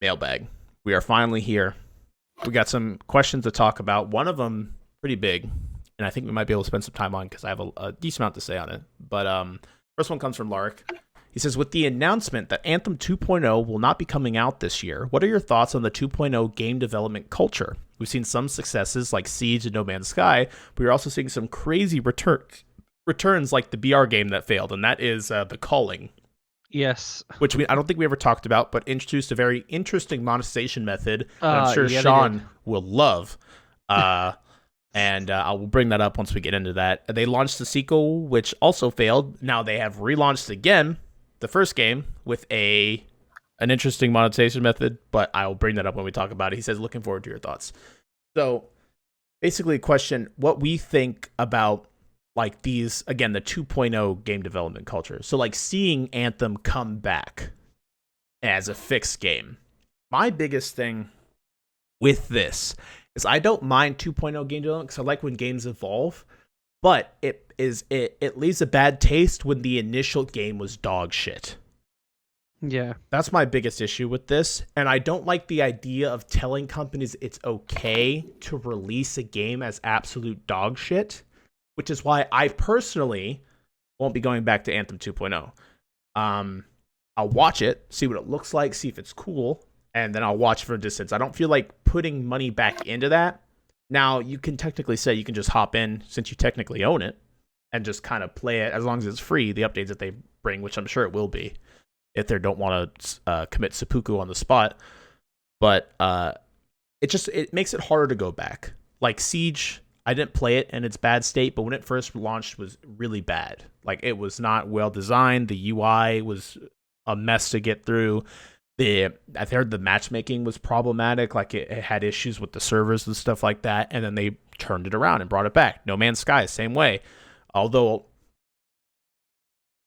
Mailbag. We are finally here. We got some questions to talk about. One of them pretty big, and I think we might be able to spend some time on because I have a decent amount to say on it. But first one comes from Lark. He says, with the announcement that Anthem 2.0 will not be coming out this year, what are your thoughts on the 2.0 game development culture? We've seen some successes like Siege and No Man's Sky, but we're also seeing some crazy returns like the BR game that failed, and that is The Calling. Yes. Which I don't think we ever talked about, but introduced a very interesting monetization method that I'm sure Shawn will love. And I will bring that up once we get into that. They launched the sequel, which also failed. Now they have relaunched again, the first game, with an interesting monetization method, but I will bring that up when we talk about it. He says, looking forward to your thoughts. So basically a question, what we think about like these, again, the 2.0 game development culture. So like seeing Anthem come back as a fixed game. My biggest thing with this is I don't mind 2.0 game development because I like when games evolve, but it leaves a bad taste when the initial game was dog shit. Yeah. That's my biggest issue with this. And I don't like the idea of telling companies it's okay to release a game as absolute dog shit, which is why I personally won't be going back to Anthem 2.0. I'll watch it, see what it looks like, see if it's cool, and then I'll watch from a distance. I don't feel like putting money back into that. Now, you can technically say you can just hop in, since you technically own it, and just kind of play it as long as it's free, the updates that they bring, which I'm sure it will be, if they don't want to commit seppuku on the spot. But it makes it harder to go back. Like Siege, I didn't play it in its bad state, but when it first launched, it was really bad. Like, it was not well designed. The UI was a mess to get through. I've heard the matchmaking was problematic. Like, it had issues with the servers and stuff like that. And then they turned it around and brought it back. No Man's Sky, same way. Although,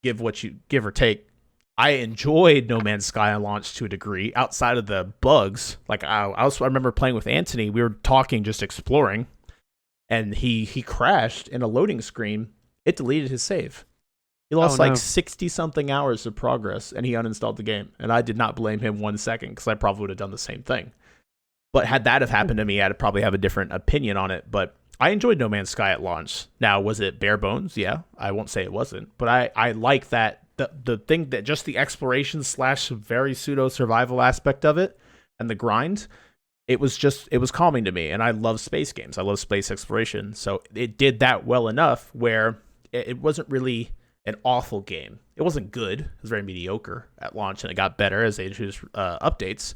give or take, I enjoyed No Man's Sky on launch to a degree outside of the bugs. Like, I remember playing with Antony. We were talking, just exploring. And he crashed in a loading screen. It deleted his save. He lost 60-something hours of progress, and he uninstalled the game. And I did not blame him 1 second, because I probably would have done the same thing. But had that have happened to me, I'd probably have a different opinion on it. But I enjoyed No Man's Sky at launch. Now, was it bare bones? Yeah, I won't say it wasn't. But I like that, the thing that just the exploration / very pseudo-survival aspect of it, and the grind, it was calming to me, and I love space games. I love space exploration, so it did that well enough where it wasn't really an awful game. It wasn't good. It was very mediocre at launch, and it got better as they introduced updates.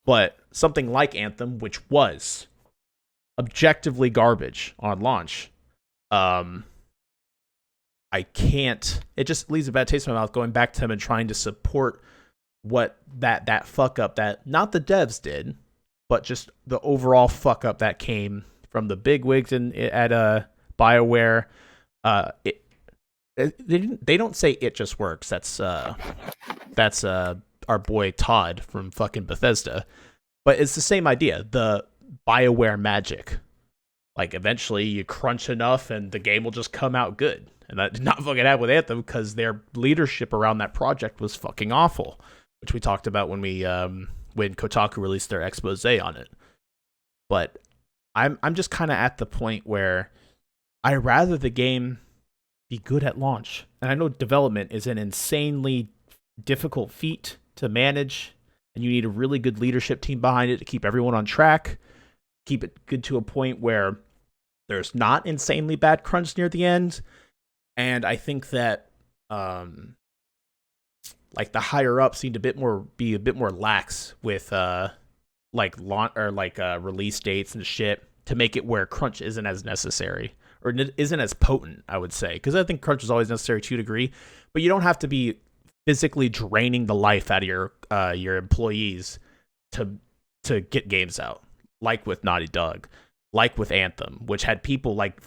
But something like Anthem, which was objectively garbage on launch, I can't. It just leaves a bad taste in my mouth going back to them and trying to support what that fuck up that not the devs did, but just the overall fuck up that came from the bigwigs at BioWare. They don't say it just works. That's our boy Todd from fucking Bethesda. But it's the same idea. The BioWare magic. Like, eventually you crunch enough and the game will just come out good. And that did not fucking happen with Anthem because their leadership around that project was fucking awful, which we talked about when Kotaku released their expose on it. But I'm just kind of at the point where I rather the game be good at launch. And I know development is an insanely difficult feat to manage, and you need a really good leadership team behind it to keep everyone on track, keep it good to a point where there's not insanely bad crunch near the end. And I think that like the higher ups need to be a bit more lax with release dates and shit to make it where crunch isn't as necessary or isn't as potent, I would say, because I think crunch is always necessary to a degree, but you don't have to be physically draining the life out of your employees to get games out, like with Naughty Dog, like with Anthem, which had people like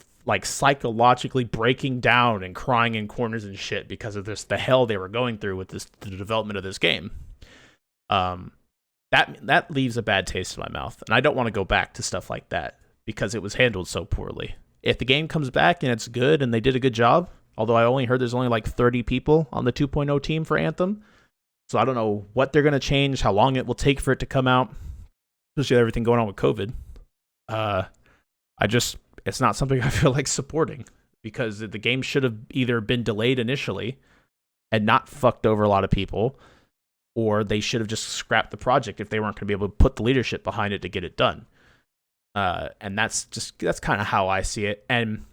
psychologically breaking down and crying in corners and shit because of the hell they were going through with the development of this game. That leaves a bad taste in my mouth, and I don't want to go back to stuff like that because it was handled so poorly. If the game comes back and it's good and they did a good job, although I only heard there's only like 30 people on the 2.0 team for Anthem, So I don't know what they're going to change, how long it will take for it to come out, especially with everything going on with COVID. It's not something I feel like supporting, because the game should have either been delayed initially and not fucked over a lot of people, or they should have just scrapped the project if they weren't going to be able to put the leadership behind it to get it done. And that's kind of how I see it. And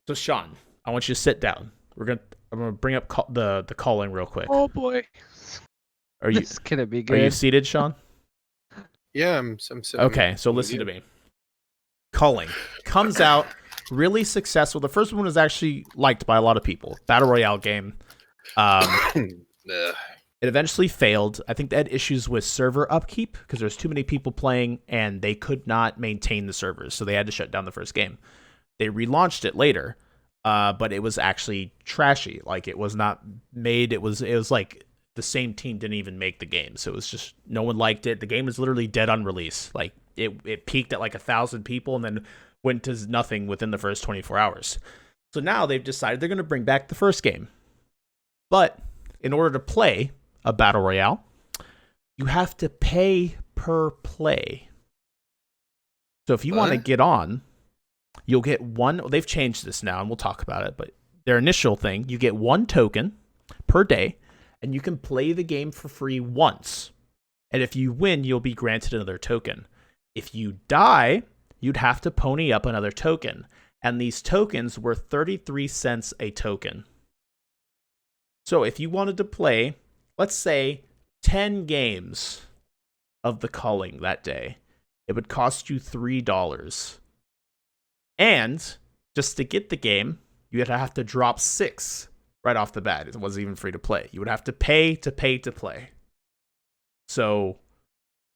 so Shawn, I want you to sit down. I'm gonna bring up the calling real quick. Oh boy, Are you this gonna be good. Are you seated, Shawn? Yeah, I'm sitting. Okay, so listen to me. Calling comes out really successful. The first one was actually liked by a lot of people. Battle Royale game. It eventually failed. I think they had issues with server upkeep because there's too many people playing and they could not maintain the servers, so they had to shut down the first game. They relaunched it later, but it was actually trashy. Like, it was not made. It was like the same team didn't even make the game, so it was just no one liked it. The game was literally dead on release. Like, it peaked at like 1,000 people and then went to nothing within the first 24 hours. So now they've decided they're going to bring back the first game, but in order to play a battle royale, you have to pay per play. So if you want to get on, you'll get one. They've changed this now, and we'll talk about it. But their initial thing, you get one token per day, and you can play the game for free once. And if you win, you'll be granted another token. If you die, you'd have to pony up another token. And these tokens were 33 cents a token. So if you wanted to play, let's say, 10 games of the calling that day, it would cost you $3. And just to get the game, you would have to drop 6 right off the bat. It wasn't even free to play. You would have to pay to play. So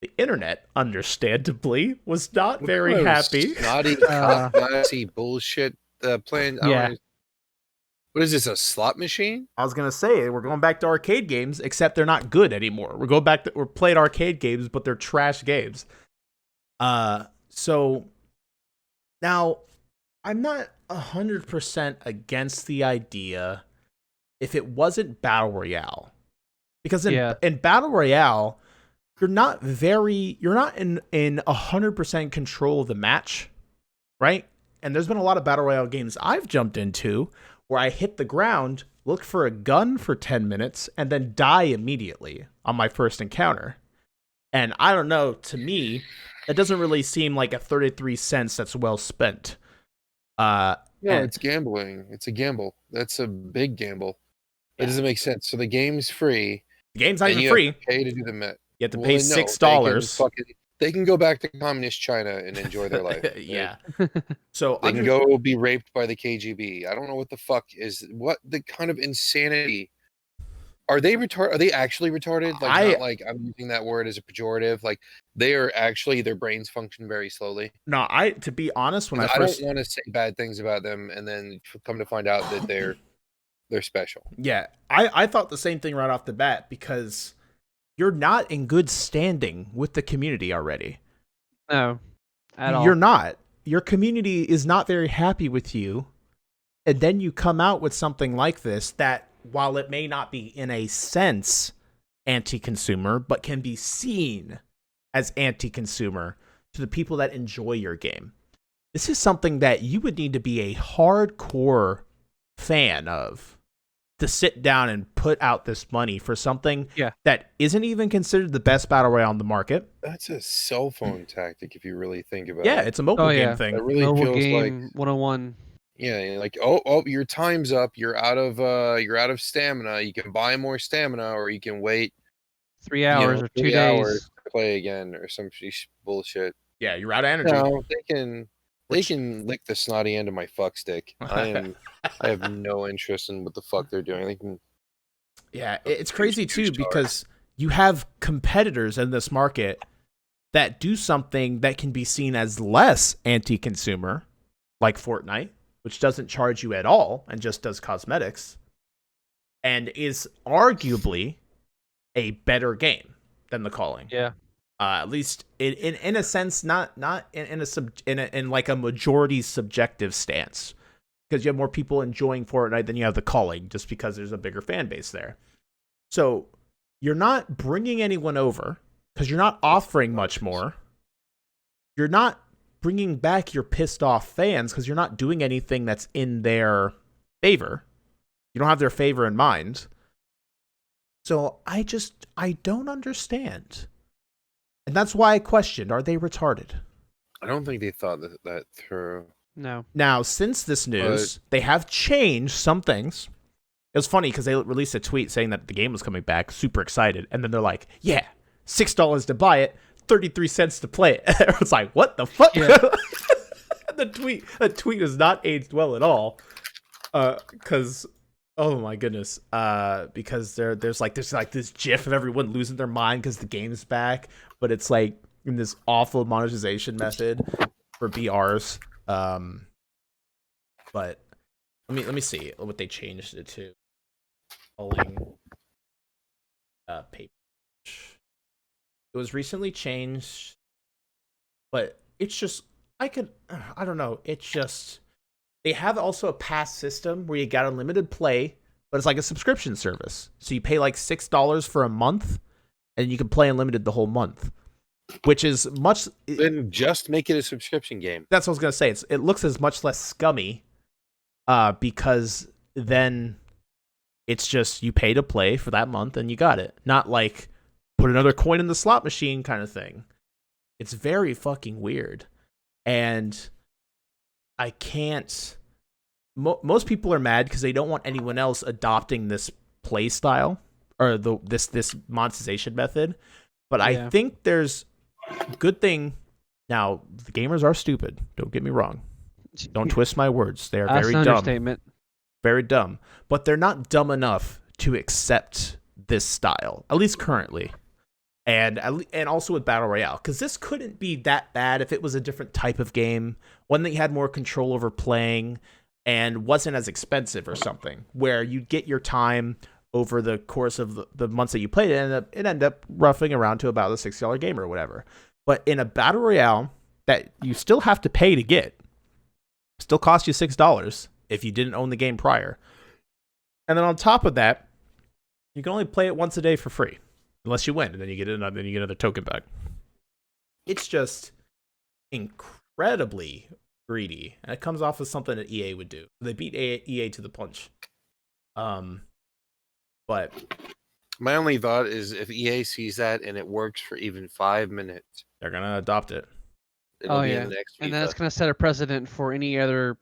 the internet, understandably, was not very happy. Snotty, classy bullshit playing. Yeah. What is this, a slot machine? I was gonna say, we're going back to arcade games, except they're not good anymore. We're playing arcade games, but they're trash games. So now I'm not 100% against the idea if it wasn't Battle Royale. Because in Battle Royale, you're not in 100% control of the match, right? And there's been a lot of Battle Royale games I've jumped into where I hit the ground, look for a gun for 10 minutes, and then die immediately on my first encounter. And I don't know, to me, it doesn't really seem like a 33 cents that's well spent. It's gambling. It's a gamble. That's a big gamble. It doesn't make sense. So the game's free. The game's not even free. You have to pay to do the met. You have to pay $6. They can go back to communist China and enjoy their life. Yeah. So they can go be raped by the KGB. I don't know what the fuck what the kind of insanity. Are they retarded? Are they actually retarded? Like, not like I'm using that word as a pejorative. Like, they are actually, their brains function very slowly. No, to be honest, I don't want to say bad things about them and then come to find out that they're special. Yeah, I thought the same thing right off the bat, because you're not in good standing with the community already. No, at all. You're not. Your community is not very happy with you. And then you come out with something like this that, while it may not be in a sense anti-consumer, but can be seen as anti-consumer to the people that enjoy your game. This is something that you would need to be a hardcore fan of to sit down and put out this money for something that isn't even considered the best battle royale on the market. That's a cell phone tactic if you really think about it. Yeah, it's a mobile game thing. It really mobile feels game like 101. Yeah, like your time's up. You're out of stamina. You can buy more stamina, or you can wait 3 hours or 2 days hours to play again, or some bullshit. Yeah, you're out of energy. No, they can lick the snotty end of my fuck stick. I have no interest in what the fuck they're doing. They can. Yeah, it's crazy too, because you have competitors in this market that do something that can be seen as less anti-consumer, like Fortnite, which doesn't charge you at all and just does cosmetics, and is arguably a better game than the calling. Yeah. At least in a sense, not in like a majority subjective stance, because you have more people enjoying Fortnite than you have the calling, just because there's a bigger fan base there. So you're not bringing anyone over because you're not offering much more. You're not bringing back your pissed off fans because you're not doing anything that's in their favor. You don't have their favor in mind. So I don't understand. And that's why I questioned, are they retarded? I don't think they thought that through. No. Now, since this news, they have changed some things. It was funny because they released a tweet saying that the game was coming back, super excited. And then they're like, yeah, $6 to buy it, 33 cents to play it. It's like, what the fuck? Yeah. the tweet is not aged well at all. Because, oh my goodness. Because there's this gif of everyone losing their mind because the game's back. But it's like in this awful monetization method for BRs. But let me see what they changed it to. Polling paper. It was recently changed, but it's just I don't know. It's just they have also a pass system where you got unlimited play, but it's like a subscription service. So you pay like $6 for a month, and you can play unlimited the whole month, which is much. Then just make it a subscription game. That's what I was gonna say. It looks as much less scummy, because then it's just you pay to play for that month and you got it. Not like put another coin in the slot machine kind of thing. It's very fucking weird. And I can't... most people are mad because they don't want anyone else adopting this play style or this monetization method. But I think there's a good thing. Now, the gamers are stupid. Don't get me wrong. Don't twist my words. They are very dumb. Understatement. Very dumb. But they're not dumb enough to accept this style, at least currently. And also with Battle Royale, because this couldn't be that bad if it was a different type of game, one that you had more control over playing and wasn't as expensive or something, where you'd get your time over the course of the months that you played it, and it ended up roughing around to about a $60 game or whatever. But in a Battle Royale that you still have to pay to get, still cost you $6 if you didn't own the game prior. And then on top of that, you can only play it once a day for free. Unless you win, and then you get another token back. It's just incredibly greedy, and it comes off as something that EA would do. They beat EA to the punch. But my only thought is if EA sees that and it works for even 5 minutes, they're gonna adopt it. It'll be in the next and that's gonna set a precedent for any other.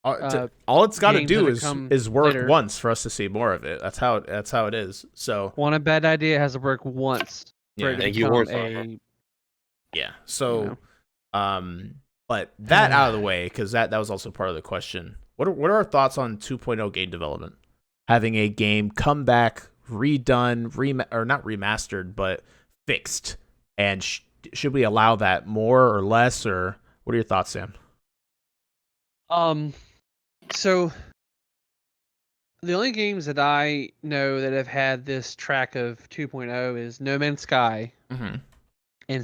All it's got to do is work later. once for us to see more of it. That's how it is. So a bad idea has to work once. Yeah, thank you, Warzone. Yeah. So, but that out of the way, because that was also part of the question. What are our thoughts on 2.0 game development? Having a game come back, redone, or not remastered, but fixed. And should we allow that more or less, or what are your thoughts, Sam? So the only games that I know that have had this track of 2.0 is No Man's Sky and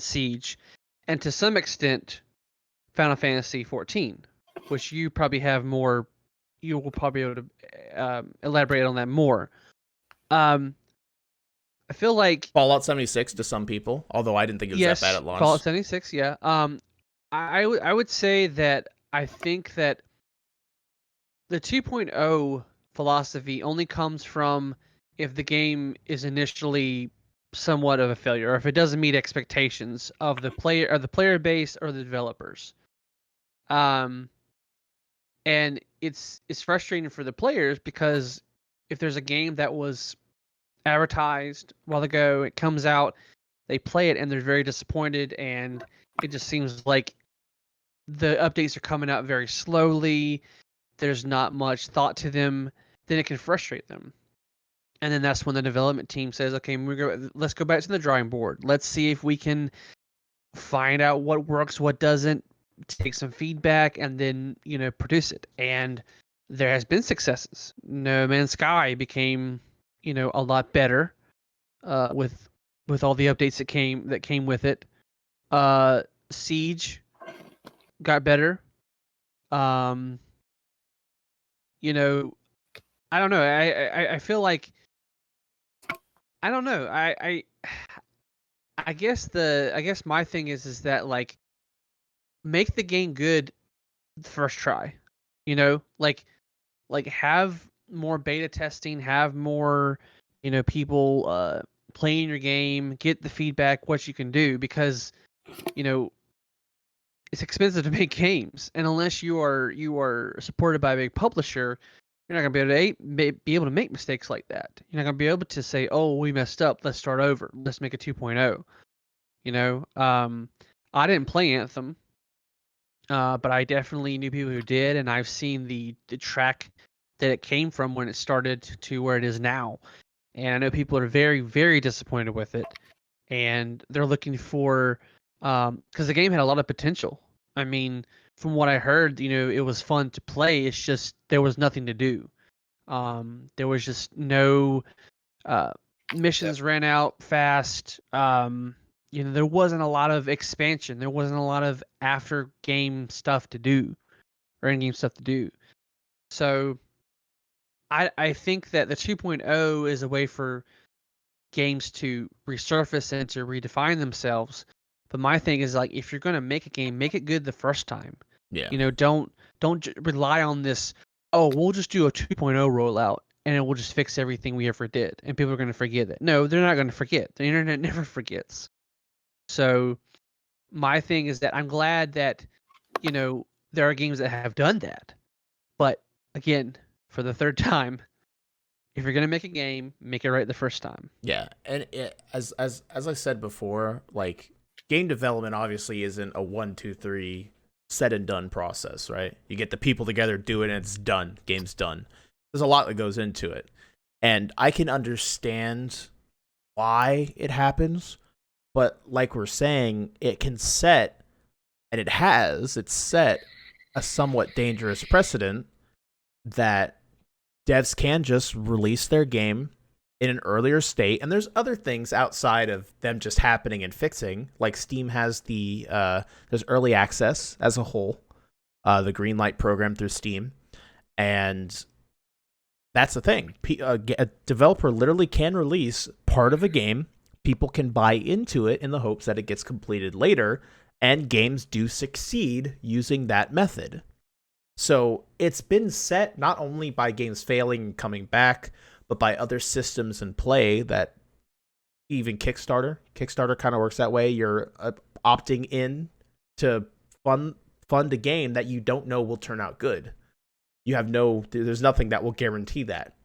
Siege, and to some extent Final Fantasy 14, which you probably have more. You will probably be able to elaborate on that more. I feel like Fallout 76 to some people, although I didn't think it was that bad at launch. Fallout 76, yeah. I would say that I think that the 2.0 philosophy only comes from if the game is initially somewhat of a failure, or if it doesn't meet expectations of the player base or the developers. And it's frustrating for the players because if there's a game that was advertised a while ago, it comes out, they play it and they're very disappointed, and it just seems like the updates are coming out very slowly. There's not much thought to them, then it can frustrate them. And then that's when the development team says, okay, let's go back to the drawing board. Let's see if we can find out what works, what doesn't, take some feedback, and then, produce it. And there has been successes. No Man's Sky became, a lot better with all the updates that came with it. Siege got better. I don't know. I feel like I don't know. I guess my thing is that like make the game good the first try. You know, like have more beta testing, have more, people playing your game, get the feedback what you can do, because you know it's expensive to make games, and unless you are supported by a big publisher, you're not gonna be able to make mistakes like that. You're not gonna be able to say, "Oh, we messed up. Let's start over. Let's make a 2.0." I didn't play Anthem, but I definitely knew people who did, and I've seen the track that it came from when it started to where it is now. And I know people are very, very disappointed with it, and they're looking for because the game had a lot of potential. I mean, from what I heard, it was fun to play. It's just there was nothing to do. There was just no missions ran out fast. There wasn't a lot of expansion. There wasn't a lot of after game stuff to do or in game stuff to do. So I think that the 2.0 is a way for games to resurface and to redefine themselves. But my thing is, like, if you're going to make a game, make it good the first time. Yeah. Don't rely on this, oh, we'll just do a 2.0 rollout and it will just fix everything we ever did and people are going to forget it. No, they're not going to forget. The internet never forgets. So my thing is that I'm glad that, there are games that have done that. But again, for the third time, if you're gonna make a game, make it right the first time. Yeah, and as I said before, like game development obviously isn't a 1, 2, 3 said and done process, right? You get the people together, do it, and it's done. Game's done. There's a lot that goes into it, and I can understand why it happens, but like we're saying, it can set, and it's set a somewhat dangerous precedent that devs can just release their game in an earlier state, and there's other things outside of them just happening and fixing. Like Steam has there's early access as a whole, the green light program through Steam, and that's the thing. A developer literally can release part of a game. People can buy into it in the hopes that it gets completed later, and games do succeed using that method. So it's been set not only by games failing and coming back, but by other systems in play that even Kickstarter kind of works that way. You're opting in to fund a game that you don't know will turn out good. There's nothing that will guarantee that.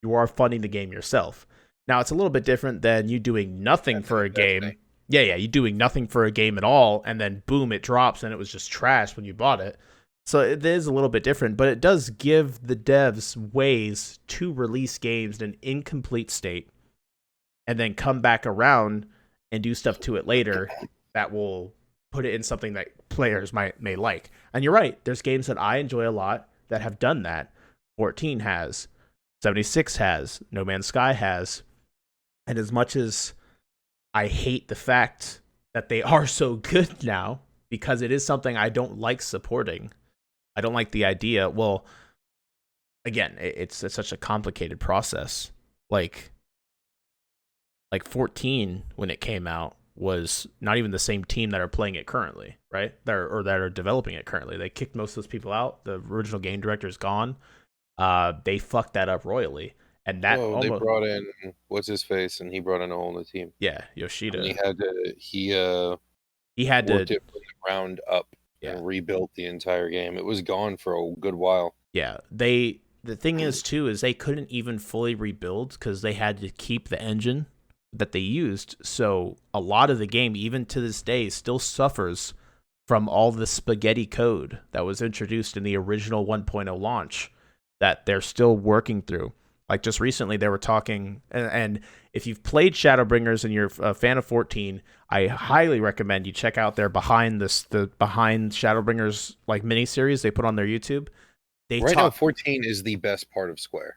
You are funding the game yourself. Now, it's a little bit different than you doing nothing for a game. Yeah, you doing nothing for a game at all, and then boom, it drops, and it was just trash when you bought it. So it is a little bit different, but it does give the devs ways to release games in an incomplete state and then come back around and do stuff to it later that will put it in something that players may like. And you're right, there's games that I enjoy a lot that have done that. 14 has, 76 has, No Man's Sky has. And as much as I hate the fact that they are so good now, because it is something I don't like supporting, I don't like the idea. Well, again, it's such a complicated process. Like 14 when it came out was not even the same team that are playing it currently, right? That are developing it currently. They kicked most of those people out. The original game director is gone. They fucked that up royally, and that they brought in what's his face, and he brought in a whole new team. Yeah, Yoshida. And he had to worked it from the ground up. Yeah. And rebuilt the entire game. It was gone for a good while. Yeah, the thing is too is they couldn't even fully rebuild because they had to keep the engine that they used. So a lot of the game, even to this day, still suffers from all the spaghetti code that was introduced in the original 1.0 launch that they're still working through. Like just recently, they were talking, and if you've played Shadowbringers and you're a fan of 14, I highly recommend you check out their behind Shadowbringers like miniseries they put on their YouTube. Now, 14 is the best part of Square.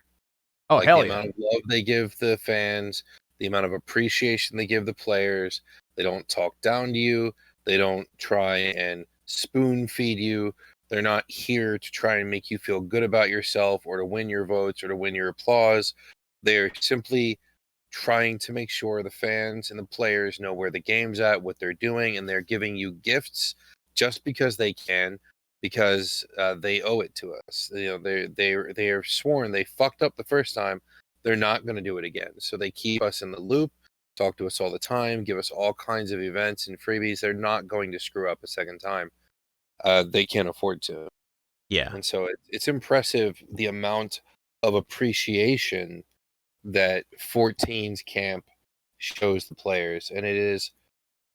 Oh, hell yeah! The amount of love they give the fans, the amount of appreciation they give the players. They don't talk down to you. They don't try and spoon feed you. They're not here to try and make you feel good about yourself or to win your votes or to win your applause. They're simply trying to make sure the fans and the players know where the game's at, what they're doing, and they're giving you gifts just because they can, because they owe it to us. You know, they are sworn they fucked up the first time. They're not going to do it again. So they keep us in the loop, talk to us all the time, give us all kinds of events and freebies. They're not going to screw up a second time. They can't afford to. Yeah. And so it's impressive the amount of appreciation that 14's camp shows the players. And it is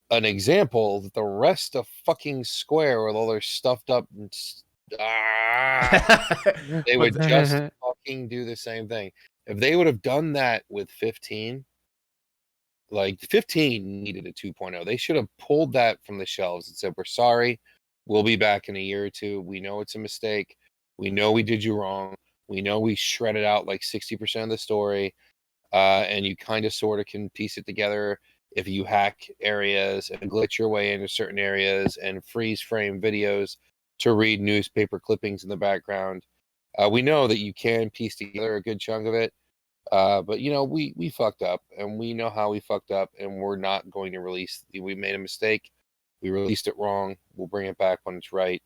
an example that the rest of fucking Square, with all their stuffed up and they would just fucking do the same thing. If they would have done that with 15, like 15 needed a 2.0. They should have pulled that from the shelves and said, we're sorry. We'll be back in a year or two. We know it's a mistake. We know we did you wrong. We know we shredded out like 60% of the story. And you kind of sort of can piece it together if you hack areas and glitch your way into certain areas and freeze frame videos to read newspaper clippings in the background. We know that you can piece together a good chunk of it. But, you know, we fucked up, and we know how we fucked up, and we're not going to release. We made a mistake. We released it wrong. We'll bring it back when it's right.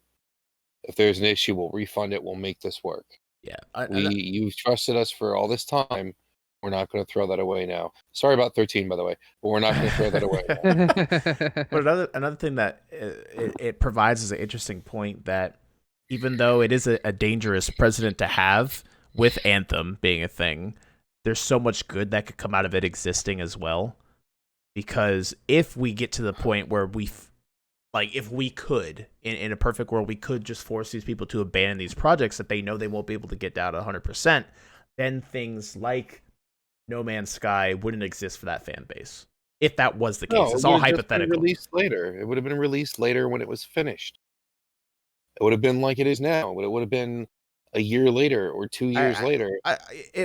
If there's an issue, we'll refund it. We'll make this work. Yeah. You've trusted us for all this time. We're not going to throw that away now. Sorry about 13, by the way, but we're not going to throw that away now. But another thing that it provides is an interesting point that even though it is a dangerous precedent to have with Anthem being a thing, there's so much good that could come out of it existing as well. Because if we get to the point where if we could, in a perfect world, we could just force these people to abandon these projects that they know they won't be able to get down to 100%, then things like No Man's Sky wouldn't exist for that fan base. If that was the case, No, it's all hypothetical. It would have been released later when it was finished. It would have been like it is now. It would have been a year later or 2 years later.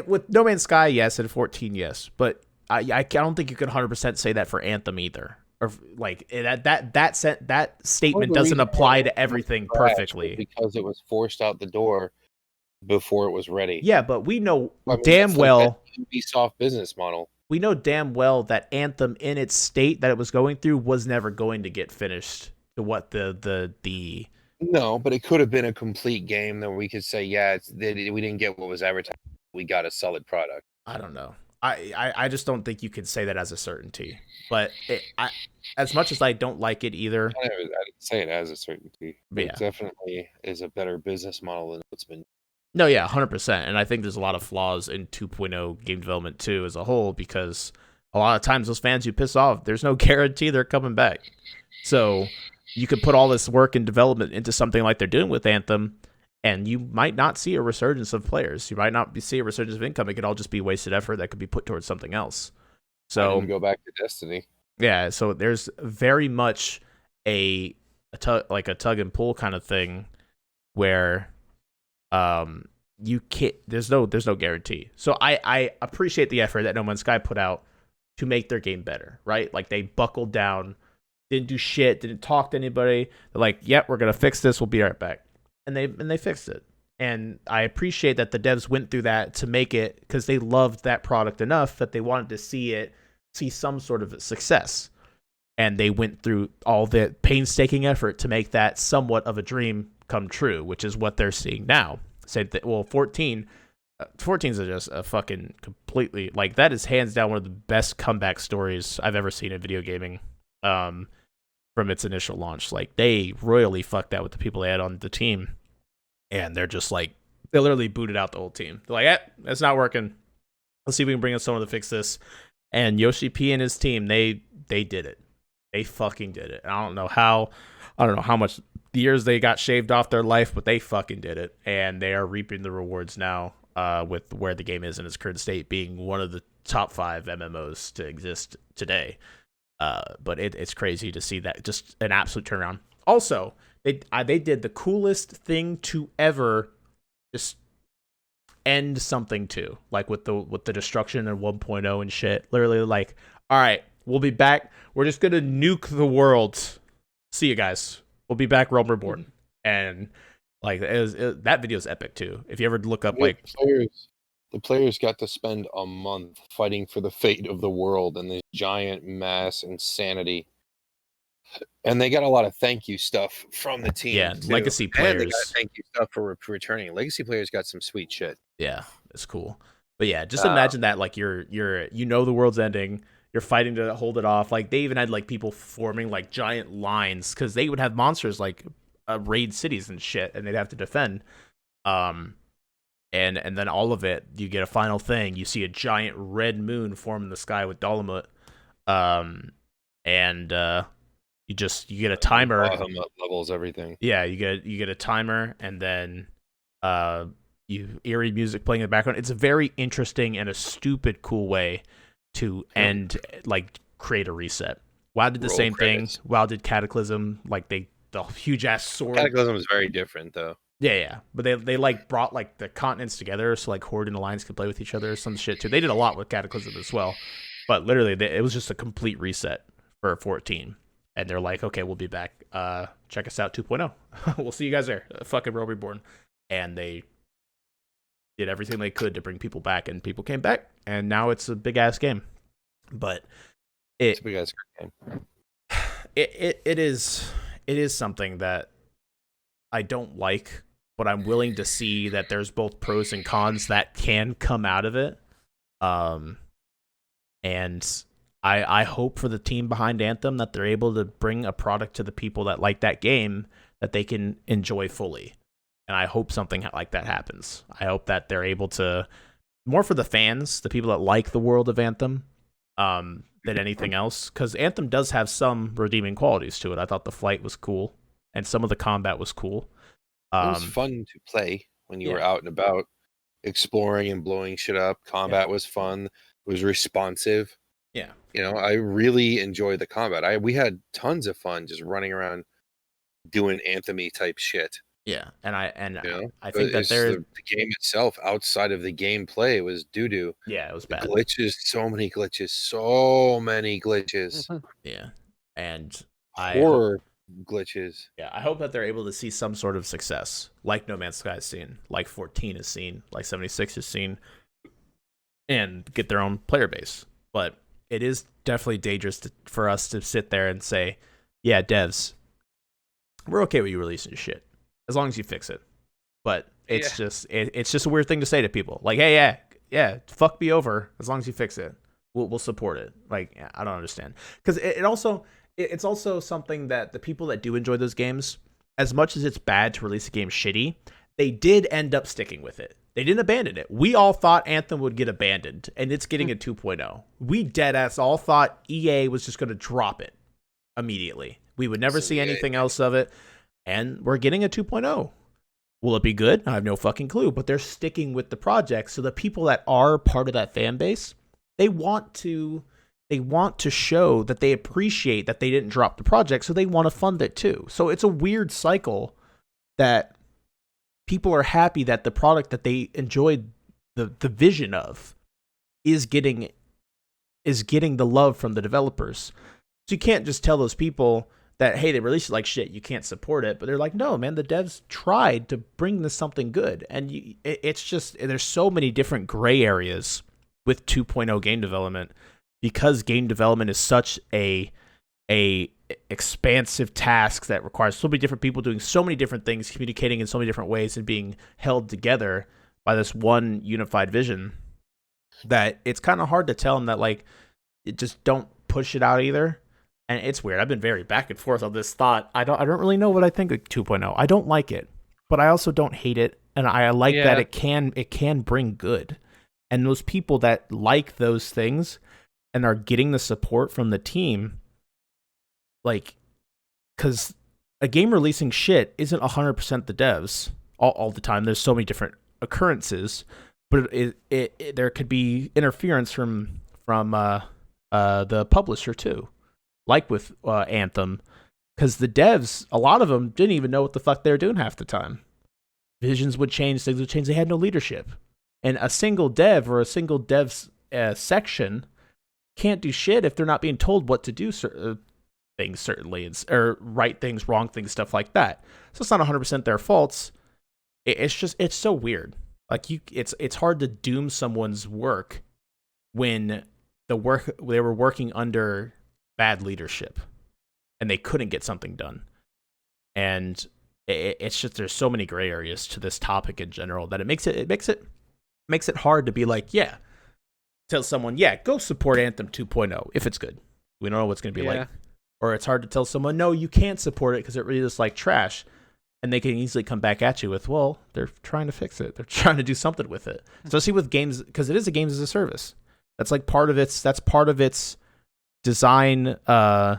With No Man's Sky, yes, and 14, yes, but I don't think you can 100% say that for Anthem either. Or like that statement doesn't apply to everything perfectly because it was forced out the door before it was ready. Yeah, but we know damn well Ubisoft business model. We know damn well that Anthem, in its state that it was going through, was never going to get finished to what the No, but it could have been a complete game that we could say, yeah, we didn't get what was advertised. We got a solid product. I don't know. I just don't think you can say that as a certainty. But as much as I don't like it either, I didn't say it as a certainty. But yeah. It definitely is a better business model than what's been. No, yeah, 100%. And I think there's a lot of flaws in 2.0 game development too, as a whole, because a lot of times those fans you piss off, there's no guarantee they're coming back. So you could put all this work and development into something like they're doing with Anthem, and you might not see a resurgence of players. You might not see a resurgence of income. It could all just be wasted effort that could be put towards something else. So I didn't go back to Destiny. Yeah, so there's very much a tug and pull kind of thing where you can't, there's no guarantee. So I appreciate the effort that No Man's Sky put out to make their game better, right? Like, they buckled down, didn't do shit, didn't talk to anybody. They're like, yep, we're gonna fix this, we'll be right back. And they fixed it. And I appreciate that the devs went through that to make it, because they loved that product enough that they wanted to see some sort of success. And they went through all the painstaking effort to make that somewhat of a dream come true, which is what they're seeing now. Same thing. Well, 14 is just a fucking completely, like, that is hands down one of the best comeback stories I've ever seen in video gaming. From its initial launch, like, they royally fucked out with the people they had on the team, and they're just like, they literally booted out the whole team. They're like, it's not working. Let's see if we can bring in someone to fix this. And Yoshi P and his team, they did it. They fucking did it. I don't know how much years they got shaved off their life, but they fucking did it, and they are reaping the rewards now. With where the game is in its current state, being one of the top 5 MMOs to exist today. But it's crazy to see that, just an absolute turnaround. Also, they did the coolest thing to ever just end something too, like with the destruction and 1.0 and shit. Literally, like, all right, we'll be back. We're just gonna nuke the world. See you guys. We'll be back, Realm Reborn. And like, that video is epic too. If you ever look up, like, The players got to spend a month fighting for the fate of the world and this giant mass insanity. And they got a lot of thank you stuff from the team. Yeah, too. legacy And they got players. thank you stuff for returning. Legacy players got some sweet shit. Yeah, it's cool. But yeah, just imagine that like you're the world's ending, you're fighting to hold it off. Like they even had like people forming like giant lines because they would have monsters like raid cities and shit, and they'd have to defend. And then all of it, you get a final thing. You see a giant red moon form in the sky with Dolomite. You get a timer. Levels everything. Yeah, you get a timer, and then you eerie music playing in the background. It's a very interesting and a stupid cool way to end, like create a reset. WoW did the same thing. WoW did Cataclysm, like the huge ass sword. Cataclysm was very different though. Yeah, but they like brought like the continents together so like Horde and Alliance could play with each other or some shit too. They did a lot with Cataclysm as well, but literally it was just a complete reset for 14. And they're like, okay, we'll be back. Check us out 2.0. We'll see you guys there. Fucking Realm Reborn. And they did everything they could to bring people back, and people came back, and now it's a big ass game. But it's a big ass game. It is something that I don't like, but I'm willing to see that there's both pros and cons that can come out of it. And I hope for the team behind Anthem that they're able to bring a product to the people that like that game that they can enjoy fully. And I hope something like that happens. I hope that they're able to, more for the fans, the people that like the world of Anthem, than anything else. Because Anthem does have some redeeming qualities to it. I thought the flight was cool, and some of the combat was cool. It was fun to play when you were out and about, exploring and blowing shit up. Combat was fun. It was responsive. Yeah. You know, I really enjoyed the combat. We had tons of fun just running around doing Anthem-y type shit. Yeah, and I the think that game itself, outside of the gameplay, was doo-doo. Yeah, it was bad. Glitches, so many glitches. Yeah, and horror glitches. Yeah, I hope that they're able to see some sort of success, like No Man's Sky has seen, like 14 has seen, like 76 has seen, and get their own player base. But it is definitely dangerous for us to sit there and say, yeah, devs, we're okay with you releasing shit as long as you fix it. But it's just a weird thing to say to people. Like, hey, yeah, fuck me over as long as you fix it. We'll support it. Like, I don't understand, because it's also something that the people that do enjoy those games, as much as it's bad to release a game shitty, they did end up sticking with it. They didn't abandon it. We all thought Anthem would get abandoned, and it's getting a 2.0. We deadass all thought EA was just going to drop it immediately. We would never see anything else of it, and we're getting a 2.0. Will it be good? I have no fucking clue, but they're sticking with the project, so the people that are part of that fan base, they want to show that they appreciate that they didn't drop the project, so they want to fund it too. So it's a weird cycle that people are happy that the product that they enjoyed the vision of is getting the love from the developers. So you can't just tell those people that, hey, they released it like shit, you can't support it. But they're like, no, man, the devs tried to bring this something good. And it's just, there's so many different gray areas with 2.0 game development, because game development is such a expansive task that requires so many different people doing so many different things, communicating in so many different ways, and being held together by this one unified vision, that it's kind of hard to tell them that, like, just don't push it out either. And it's weird. I've been very back and forth on this thought. I don't really know what I think of 2.0. I don't like it, but I also don't hate it, and I like that it can bring good. And those people that like those things and are getting the support from the team, like, because a game releasing shit isn't 100% the devs all the time. There's so many different occurrences, but there could be interference from the publisher too, like with Anthem, because the devs, a lot of them didn't even know what the fuck they were doing half the time. Visions would change, things would change. They had no leadership, and a single dev or a single dev section can't do shit if they're not being told what to do. Things certainly, or right things, wrong things, stuff like that. So it's not 100% their faults. It's so weird. Like it's hard to doom someone's work when they were working under bad leadership and they couldn't get something done. And it's just there's so many gray areas to this topic in general that it makes it hard to be like, yeah, tell someone, yeah, go support Anthem 2.0 if it's good. We don't know what's going to be like. Or it's hard to tell someone, no, you can't support it because it really is like trash. And they can easily come back at you with, well, they're trying to fix it. They're trying to do something with it. Especially with games, because it is a games as a service. That's like part of its design. I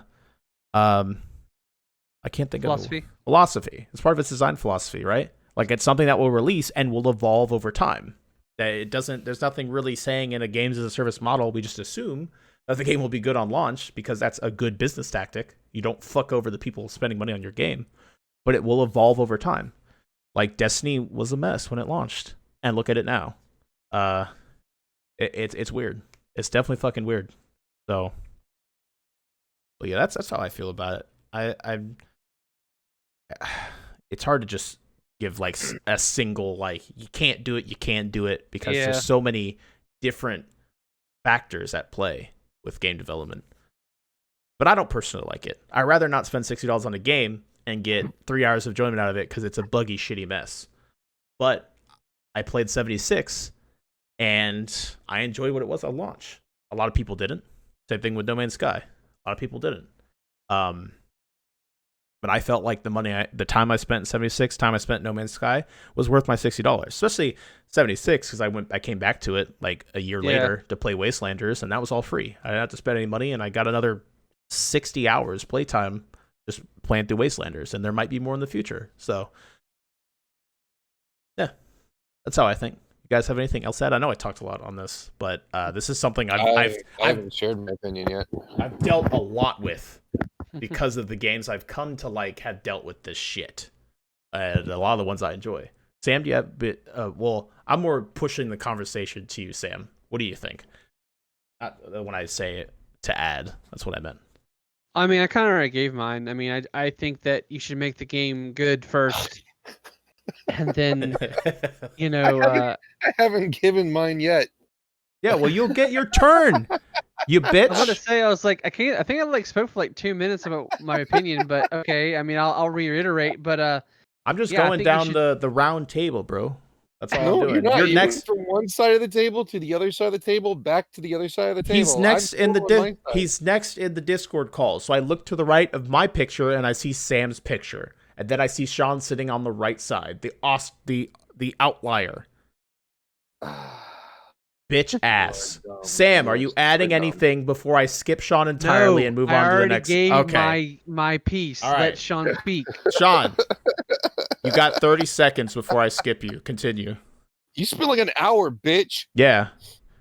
can't think of philosophy. It's part of its design philosophy, right? Like it's something that will release and will evolve over time. That there's nothing really saying in a games as a service model. We just assume that the game will be good on launch because that's a good business tactic. You don't fuck over the people spending money on your game. But it will evolve over time. Like Destiny was a mess when it launched, and look at it now. It's weird. It's definitely fucking weird. So, but yeah, that's how I feel about it. It's hard to just give like a single like you can't do it because there's so many different factors at play with game development. But I don't personally like it. I'd rather not spend $60 on a game and get 3 hours of enjoyment out of it because it's a buggy, shitty mess. But I played 76, and I enjoyed what it was on launch. A lot of people didn't. Same thing with No Man's Sky. A lot of people didn't. But I felt like the time I spent in 76, time I spent in No Man's Sky was worth my $60. Especially 76 because I came back to it like a year later to play Wastelanders, and that was all free. I didn't have to spend any money, and I got another 60 hours playtime just playing through Wastelanders, and there might be more in the future. So, yeah, that's how I think. You guys have anything else to add? I know I talked a lot on this, but this is something I haven't shared my opinion yet. I've dealt a lot with because of the games I've come to like have dealt with this shit, and a lot of the ones I enjoy. Sam, do you have a bit? Well, I'm more pushing the conversation to you, Sam. What do you think? When I say it, to add, that's what I meant. I mean, I kind of already gave mine. I mean, I think that you should make the game good first, and then, I haven't given mine yet. Yeah, well, you'll get your turn, you bitch. I was about to say, I was like, I think I like spoke for like 2 minutes about my opinion, but okay. I mean, I'll reiterate, but I'm just going down the round table, bro. That's all I'm doing. You're not. You're next from one side of the table to the other side of the table, back to the other side of the table. He's next he's next in the Discord call. So I look to the right of my picture and I see Sam's picture, and then I see Shawn sitting on the right side, the outlier. Bitch ass. Sam, are you adding anything before I skip Shawn entirely and move on to the next? I already gave my piece. All right. Let Shawn speak. Shawn, you got 30 seconds before I skip you. Continue. You spent like an hour, bitch. Yeah.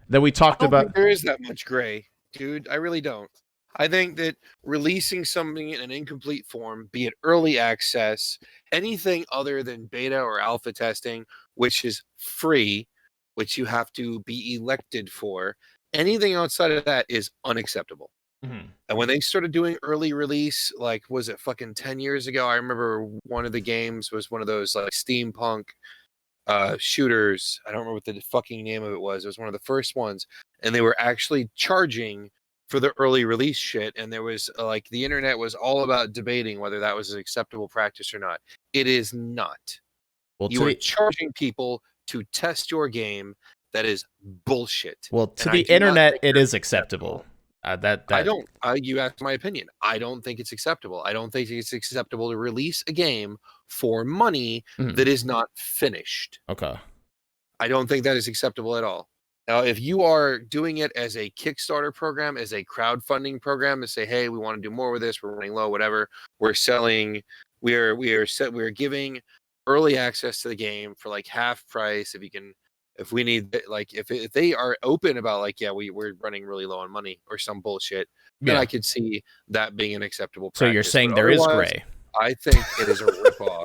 Then we talked about. Think there is that much gray, dude. I really don't. I think that releasing something in an incomplete form, be it early access, anything other than beta or alpha testing, which is free, which you have to be elected for, anything outside of that is unacceptable. Mm-hmm. And when they started doing early release, like, was it fucking 10 years ago? I remember one of the games was one of those like steampunk shooters. I don't remember what the fucking name of it was. It was one of the first ones. And they were actually charging for the early release shit. And there was like, the internet was all about debating whether that was an acceptable practice or not. It is not. Well, you are charging people to test your game. That is bullshit. Well, to the internet, it is acceptable. I don't. You asked my opinion. I don't think it's acceptable. I don't think it's acceptable to release a game for money that is not finished. Okay. I don't think that is acceptable at all. Now, if you are doing it as a Kickstarter program, as a crowdfunding program, to say, hey, we want to do more with this, we're running low, whatever. We're selling. We're giving early access to the game for like half price. If we need, like, if they are open about like, yeah, we're running really low on money or some bullshit, then I could see that being an acceptable practice. So you're saying there is gray? I think it is a ripoff.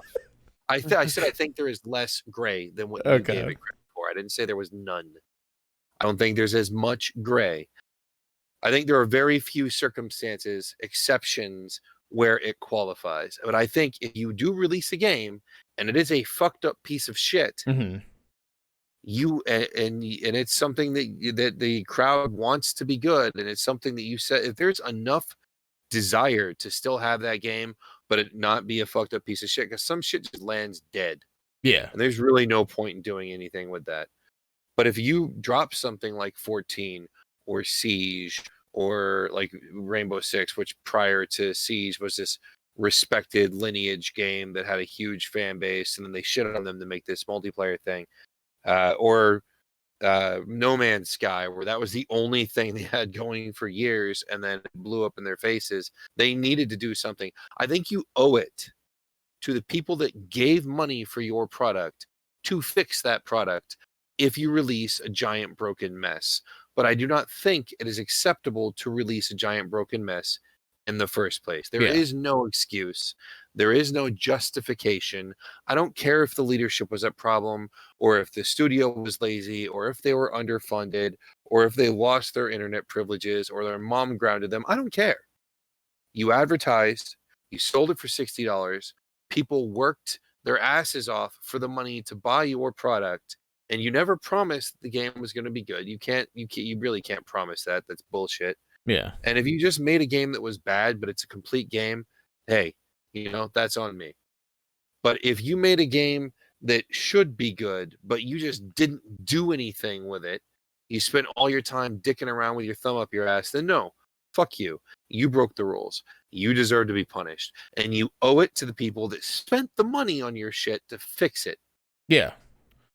I said I think there is less gray than what you gave it credit for. I didn't say there was none. I don't think there's as much gray. I think there are very few circumstances, exceptions, where it qualifies. But I think if you do release a game and it is a fucked up piece of shit, and it's something that the crowd wants to be good, and it's something that you said, if there's enough desire to still have that game, but it not be a fucked up piece of shit, because some shit just lands dead. Yeah. And there's really no point in doing anything with that. But if you drop something like 14 or Siege or like Rainbow Six, which prior to Siege was this respected lineage game that had a huge fan base, and then they shit on them to make this multiplayer thing, or No Man's Sky, where that was the only thing they had going for years, and then it blew up in their faces. They needed to do something. I think you owe it to the people that gave money for your product to fix that product if you release a giant broken mess. But I do not think it is acceptable to release a giant broken mess in the first place. There is no excuse. There is no justification. I don't care if the leadership was at problem, or if the studio was lazy, or if they were underfunded, or if they lost their internet privileges, or their mom grounded them. I don't care. You advertised, you sold it for $60. People worked their asses off for the money to buy your product, and you never promised the game was going to be good. You really can't promise that. That's bullshit. Yeah. And if you just made a game that was bad, but it's a complete game, hey, that's on me. But if you made a game that should be good, but you just didn't do anything with it, you spent all your time dicking around with your thumb up your ass, then no, fuck you. You broke the rules. You deserve to be punished. And you owe it to the people that spent the money on your shit to fix it. Yeah.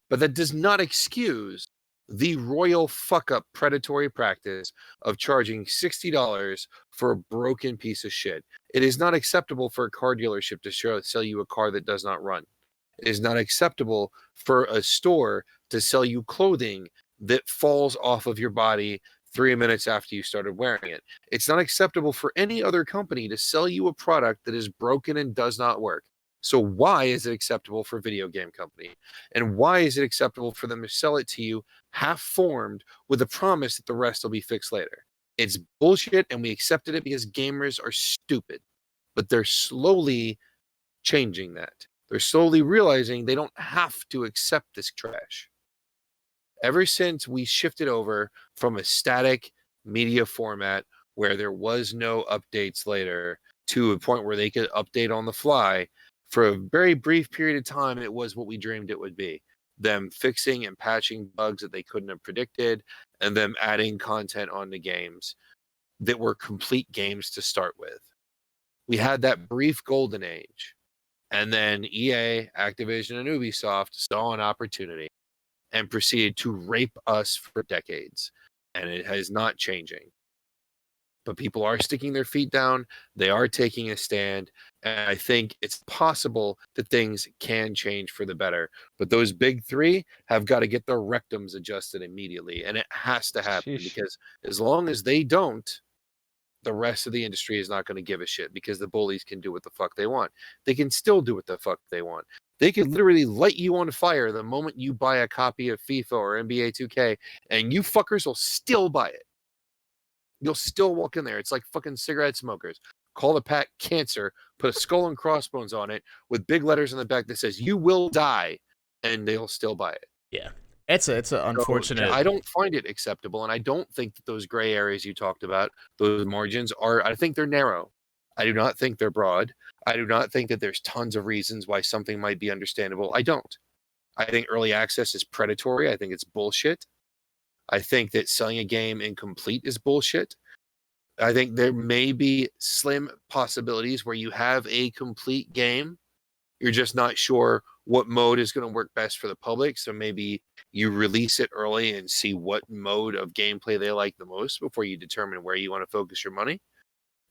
But that does not excuse the royal fuck up predatory practice of charging $60 for a broken piece of shit. It is not acceptable for a car dealership to sell you a car that does not run. It is not acceptable for a store to sell you clothing that falls off of your body 3 minutes after you started wearing it. It's not acceptable for any other company to sell you a product that is broken and does not work. So why is it acceptable for a video game company? And why is it acceptable for them to sell it to you half-formed with a promise that the rest will be fixed later? It's bullshit, and we accepted it because gamers are stupid. But they're slowly changing that. They're slowly realizing they don't have to accept this trash. Ever since we shifted over from a static media format where there was no updates later to a point where they could update on the fly, for a very brief period of time, it was what we dreamed it would be. Them fixing and patching bugs that they couldn't have predicted, and them adding content on the games that were complete games to start with. We had that brief golden age. And then EA, Activision, and Ubisoft saw an opportunity and proceeded to rape us for decades. And it is not changing. But people are sticking their feet down. They are taking a stand. And I think it's possible that things can change for the better. But those big three have got to get their rectums adjusted immediately. And it has to happen. Sheesh. Because as long as they don't, the rest of the industry is not going to give a shit, because the bullies can do what the fuck they want. They can still do what the fuck they want. They could literally light you on fire the moment you buy a copy of FIFA or NBA 2K, and you fuckers will still buy it. You'll still walk in there. It's like fucking cigarette smokers. Call the pack cancer, put a skull and crossbones on it with big letters on the back that says "You will die," and they'll still buy it. Yeah. It's an unfortunate. So, I don't find it acceptable, and I don't think that those gray areas you talked about, those margins are, I think they're narrow. I do not think they're broad. I do not think that there's tons of reasons why something might be understandable. I don't. I think early access is predatory. I think it's bullshit. I think that selling a game incomplete is bullshit. I think there may be slim possibilities where you have a complete game. You're just not sure what mode is going to work best for the public. So maybe you release it early and see what mode of gameplay they like the most before you determine where you want to focus your money.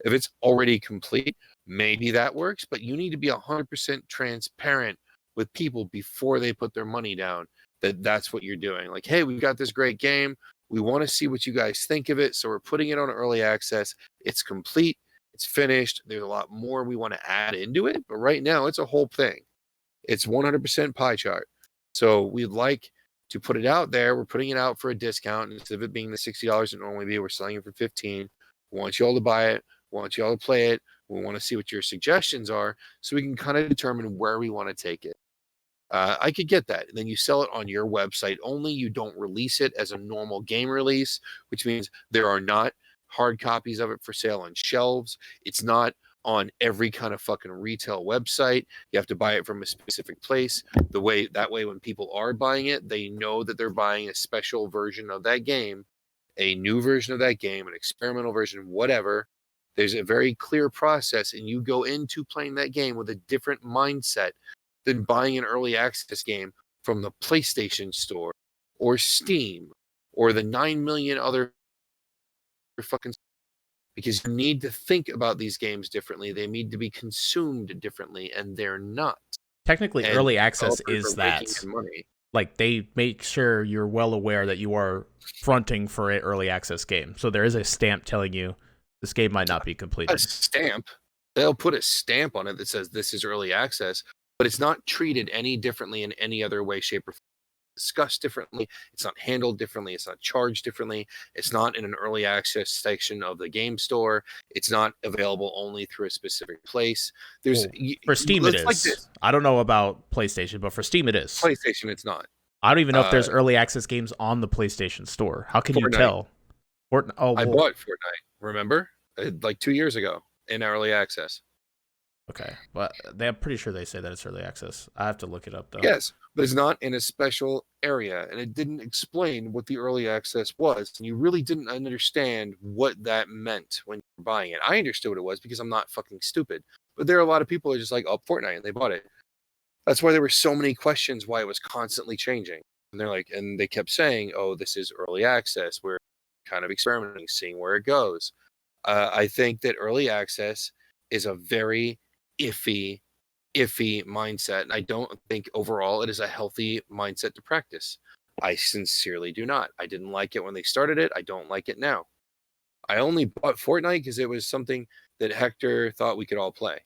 If it's already complete, maybe that works, but you need to be 100% transparent with people before they put their money down that that's what you're doing. Like, hey, we've got this great game. We want to see what you guys think of it. So we're putting it on early access. It's complete. It's finished. There's a lot more we want to add into it. But right now, it's a whole thing. It's 100% pie chart. So we'd like to put it out there. We're putting it out for a discount. Instead of it being the $60 it normally be, we're selling it for $15. We want you all to buy it. We want you all to play it. We want to see what your suggestions are so we can kind of determine where we want to take it. I could get that. And then you sell it on your website only. You don't release it as a normal game release, which means there are not hard copies of it for sale on shelves. It's not on every kind of fucking retail website. You have to buy it from a specific place. That way when people are buying it, they know that they're buying a special version of that game, a new version of that game, an experimental version, whatever. There's a very clear process, and you go into playing that game with a different mindset than buying an early access game from the PlayStation Store or Steam or the 9 million other fucking, because you need to think about these games differently. They need to be consumed differently, and they're not. Technically, And early access developers is are that. making their money. Like, they make sure you're well aware that you are fronting for an early access game. So there is a stamp telling you this game might not be completed. A stamp. They'll put a stamp on it that says this is early access, but it's not treated any differently in any other way, shape, or form. Discussed differently. It's not handled differently. It's not charged differently. It's not in an early access section of the game store. It's not available only through a specific place. There's for Steam it is. Like this. I don't know about PlayStation, but for Steam it is. PlayStation, it's not. I don't even know if there's early access games on the PlayStation Store. How can you tell? I bought Fortnite. Remember, like 2 years ago in early access. Okay, but I'm pretty sure they say that it's early access. I have to look it up though. Yes, but it's not in a special area, and it didn't explain what the early access was, and you really didn't understand what that meant when you're buying it. I understood what it was because I'm not fucking stupid, but there are a lot of people who are just like, oh, Fortnite, and they bought it. That's why there were so many questions why it was constantly changing. And they're like, and they kept saying, oh, this is early access. We're kind of experimenting, seeing where it goes. I think that early access is a very iffy mindset. And I don't think overall it is a healthy mindset to practice. I sincerely do not. I didn't like it when they started it. I don't like it now. I only bought Fortnite because it was something that Hector thought we could all play.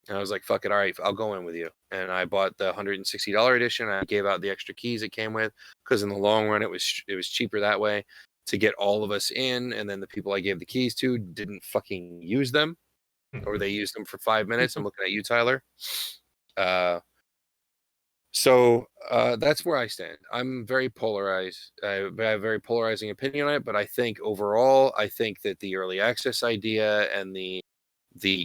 And I was like, fuck it, all right, I'll go in with you. And I bought the $160 edition. I gave out the extra keys it came with because in the long run, it was cheaper that way to get all of us in. And then the people I gave the keys to didn't fucking use them, or they used them for 5 minutes. I'm looking at you, Tyler. So that's where I stand. I'm very polarized. I have a very polarizing opinion on it, but I think overall, I think that the early access idea and the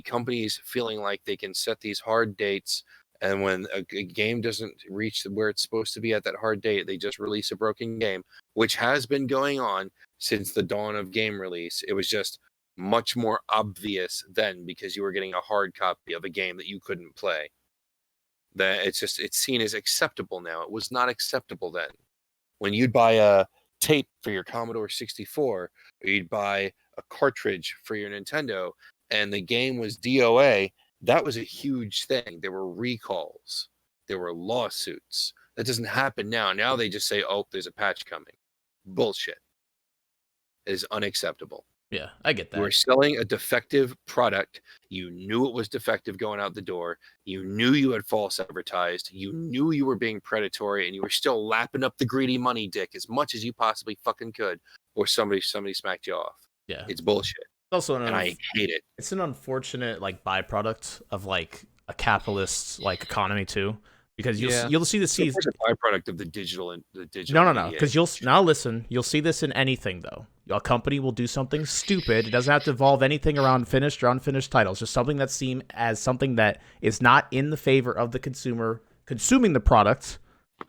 companies feeling like they can set these hard dates, and when a game doesn't reach where it's supposed to be at that hard date, they just release a broken game, which has been going on since the dawn of game release. It was just much more obvious then because you were getting a hard copy of a game that you couldn't play. That it's seen as acceptable now. It was not acceptable then. When you'd buy a tape for your Commodore 64, or you'd buy a cartridge for your Nintendo, and the game was DOA, that was a huge thing. There were recalls. There were lawsuits. That doesn't happen now. Now they just say, oh, there's a patch coming. Bullshit. It is unacceptable. Yeah, I get that. You were selling a defective product. You knew it was defective going out the door. You knew you had false advertised. You knew you were being predatory, and you were still lapping up the greedy money dick as much as you possibly fucking could, or somebody smacked you off. Yeah. It's bullshit. Also, and I hate it. It's an unfortunate byproduct of a capitalist economy too, because you'll see this. It's a byproduct of the digital. No, because you'll see this in anything though. A company will do something stupid. It doesn't have to involve anything around finished or unfinished titles. Just something that's seen as something that is not in the favor of the consumer consuming the product.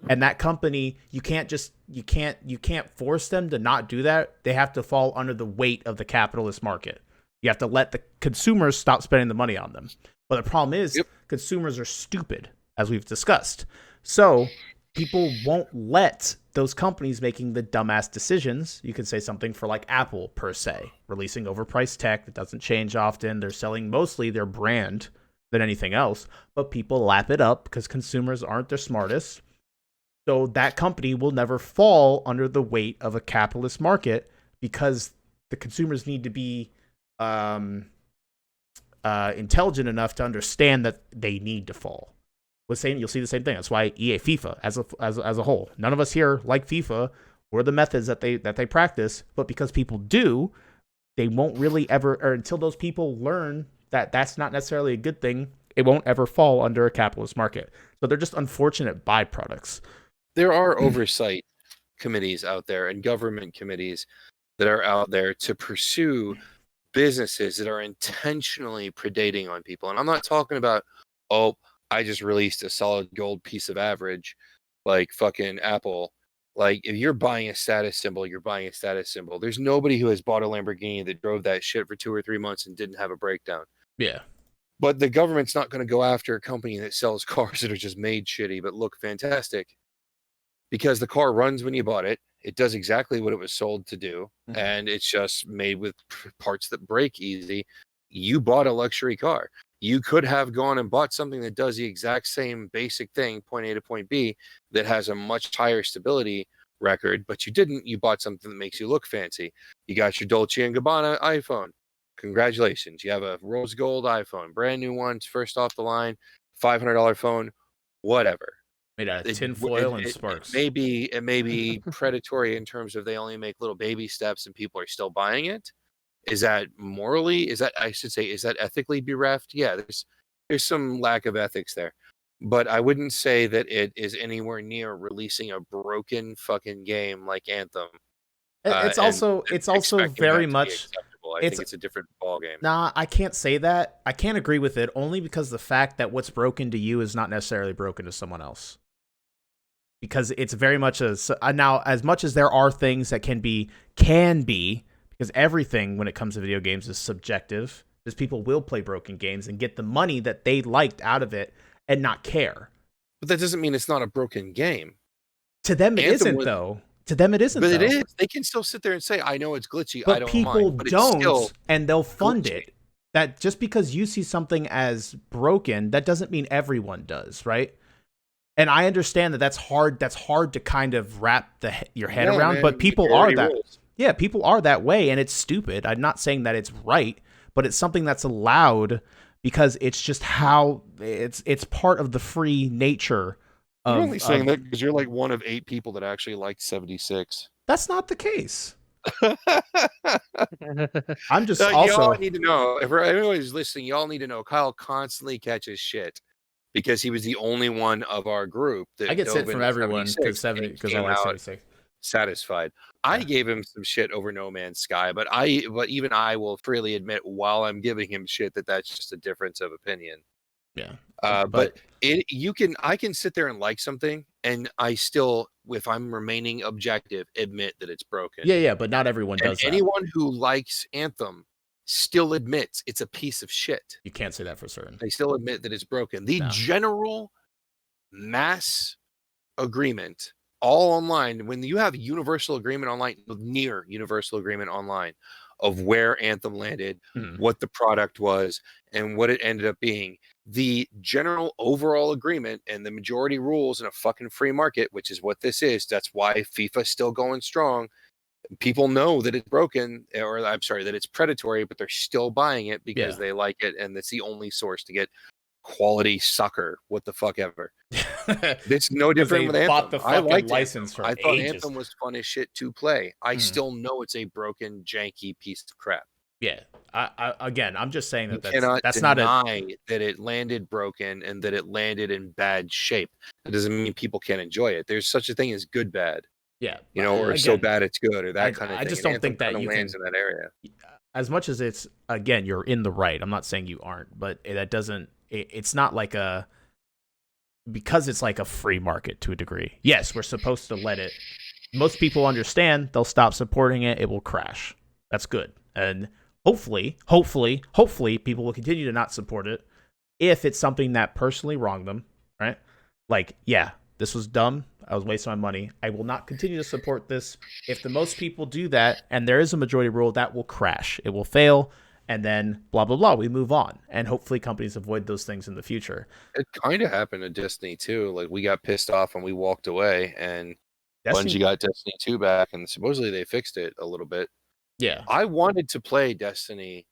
And that company, you can't force them to not do that. They have to fall under the weight of the capitalist market. You have to let the consumers stop spending the money on them. But the problem is consumers are stupid, as we've discussed. So people won't let those companies making the dumbass decisions. You can say something for Apple per se, releasing overpriced tech that doesn't change often. They're selling mostly their brand than anything else, but people lap it up because consumers aren't their smartest. So that company will never fall under the weight of a capitalist market because the consumers need to be intelligent enough to understand that they need to fall. You'll see the same thing. That's why EA, FIFA as a whole. None of us here like FIFA or the methods that they practice, but because people do, they won't really ever, or until those people learn that that's not necessarily a good thing. It won't ever fall under a capitalist market. So they're just unfortunate byproducts. There are oversight committees out there and government committees that are out there to pursue businesses that are intentionally predating on people. And I'm not talking about, oh, I just released a solid gold piece of average like fucking Apple. Like, if you're buying a status symbol, you're buying a status symbol. There's nobody who has bought a Lamborghini that drove that shit for 2 or 3 months and didn't have a breakdown. Yeah. But the government's not going to go after a company that sells cars that are just made shitty but look fantastic, because the car runs when you bought it. It does exactly what it was sold to do, and it's just made with parts that break easy. You bought a luxury car. You could have gone and bought something that does the exact same basic thing, point A to point B, that has a much higher stability record, but you didn't. You bought something that makes you look fancy. You got your Dolce & Gabbana iPhone. Congratulations. You have a rose gold iPhone, brand new one, first off the line, $500 phone, whatever. Made out of tinfoil and sparks. It may be predatory in terms of they only make little baby steps and people are still buying it. Is that morally? Is that ethically bereft? Yeah, there's some lack of ethics there. But I wouldn't say that it is anywhere near releasing a broken fucking game like Anthem. It's also very much. I think it's a different ballgame. Nah, I can't say that. I can't agree with it, only because the fact that what's broken to you is not necessarily broken to someone else. Because it's very much now, as much as there are things that can be, because everything when it comes to video games is subjective, because people will play broken games and get the money that they liked out of it and not care. But that doesn't mean it's not a broken game. To them, it isn't, though. To them, it isn't. But it is. They can still sit there and say, "I know it's glitchy. But I don't people mind." But don't, still and they'll fund glitchy. it. That just because you see something as broken, that doesn't mean everyone does, right? And I understand that that's hard. That's hard to kind of wrap your head around. Man, but people are that. rules. Yeah, people are that way, and it's stupid. I'm not saying that it's right, but it's something that's allowed because it's just how it's part of the free nature. You're only saying that because you're like one of 8 people that actually liked 76. That's not the case. I'm just y'all need to know. If anybody's listening, y'all need to know Kyle constantly catches shit because he was the only one of our group that I get shit from everyone because I like 76. Satisfied. I gave him some shit over No Man's Sky, but even I will freely admit while I'm giving him shit that's just a difference of opinion. Yeah. But I can sit there and like something, and I still, if I'm remaining objective, admit that it's broken. Yeah, but not everyone does that. Anyone who likes Anthem still admits it's a piece of shit. You can't say that for certain. They still admit that it's broken. The general mass agreement, all online, when you have universal agreement online, near universal agreement online of where Anthem landed, what the product was, and what it ended up being, the general overall agreement and the majority rules in a fucking free market, which is what this is. That's why FIFA's still going strong. People know that it's broken, or I'm sorry, that it's predatory, but they're still buying it because they like it, and it's the only source to get quality soccer. What the fuck ever. It's no different with Anthem. I liked license Anthem. I thought Anthem was fun as shit to play. I still know it's a broken, janky piece of crap. Yeah. I'm just saying that that's not that it landed broken and that it landed in bad shape. That doesn't mean people can't enjoy it. There's such a thing as good bad. Yeah. Or again, so bad it's good, or that kind of thing. I just don't think that you lands in that area. As much as it's, again, you're in the right. I'm not saying you aren't, but that doesn't. It's not like because it's like a free market to a degree. Yes, we're supposed to let it. Most people understand. They'll stop supporting it. It will crash. That's good. And hopefully, people will continue to not support it if it's something that personally wronged them, right? Like, yeah, this was dumb. I was wasting my money. I will not continue to support this. If the most people do that, and there is a majority rule, that will crash. It will fail, and then blah, blah, blah. We move on. And hopefully companies avoid those things in the future. It kind of happened to Destiny 2. Like, we got pissed off and we walked away, and Bungie got Destiny 2 back, and supposedly they fixed it a little bit. Yeah. I wanted to play Destiny.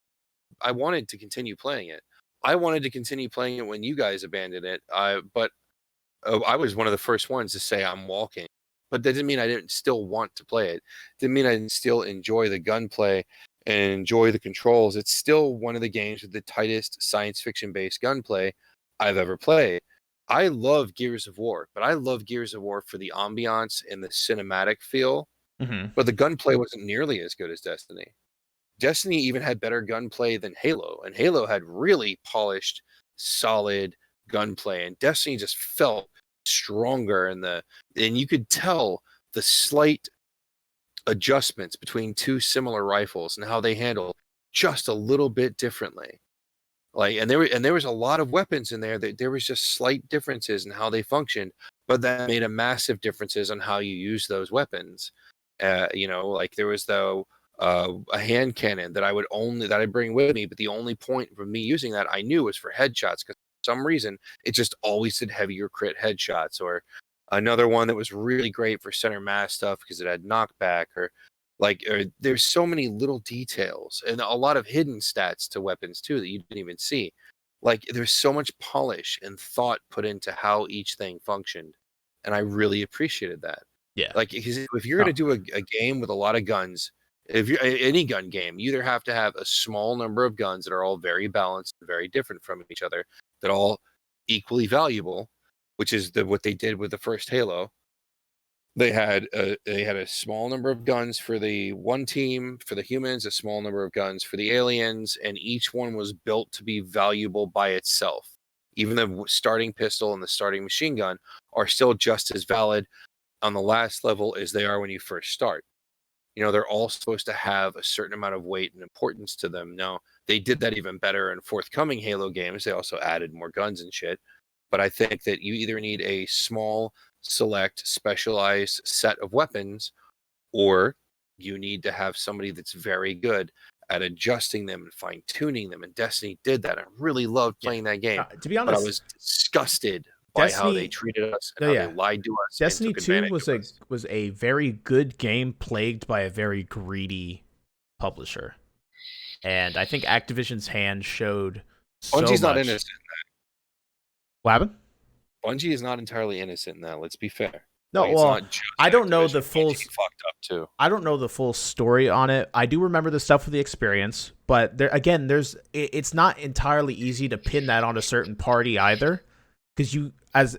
I wanted to continue playing it. I wanted to continue playing it when you guys abandoned it. But I was one of the first ones to say I'm walking. But that didn't mean I didn't still want to play it. Didn't mean I didn't still enjoy the gunplay and enjoy the controls. It's still one of the games with the tightest science fiction based gunplay I've ever played. I love Gears of War, but I love Gears of War for the ambiance and the cinematic feel. Mm-hmm. But the gunplay wasn't nearly as good as Destiny. Destiny even had better gunplay than Halo, and Halo had really polished, solid gunplay, and Destiny just felt stronger. And you could tell the slight adjustments between two similar rifles and how they handle just a little bit differently. And there was a lot of weapons in there that there was just slight differences in how they functioned, but that made a massive differences on how you use those weapons. Like there was a hand cannon that I'd bring with me, but the only point for me using that I knew was for headshots, because for some reason it just always did heavier crit headshots. Or another one that was really great for center mass stuff because it had knockback. Or there's so many little details and a lot of hidden stats to weapons too that you didn't even see. Like there's so much polish and thought put into how each thing functioned, and I really appreciated that. Yeah. Like, if you're going to do a game with a lot of guns, if you're any gun game, you either have to have a small number of guns that are all very balanced and very different from each other, that all equally valuable, which is what they did with the first Halo. They had a small number of guns for the one team, for the humans, a small number of guns for the aliens, and each one was built to be valuable by itself. Even the starting pistol and the starting machine gun are still just as valid on the last level as they are when you first start. They're all supposed to have a certain amount of weight and importance to them. Now, they did that even better in forthcoming Halo games. They also added more guns and shit. But I think that you either need a small, select, specialized set of weapons, or you need to have somebody that's very good at adjusting them and fine-tuning them. And Destiny did that. I really loved playing that game. To be honest, but I was disgusted by how they treated us and how they lied to us. Destiny and took 2 advantage was a very good game plagued by a very greedy publisher. And I think Activision's hand showed so Bungie's much. not innocent in that. What happened? Bungie is not entirely innocent in that. Let's be fair. No, well, I don't know the full. Fucked up too. I don't know the full story on it. I do remember the stuff with the experience, but it's not entirely easy to pin that on a certain party either, because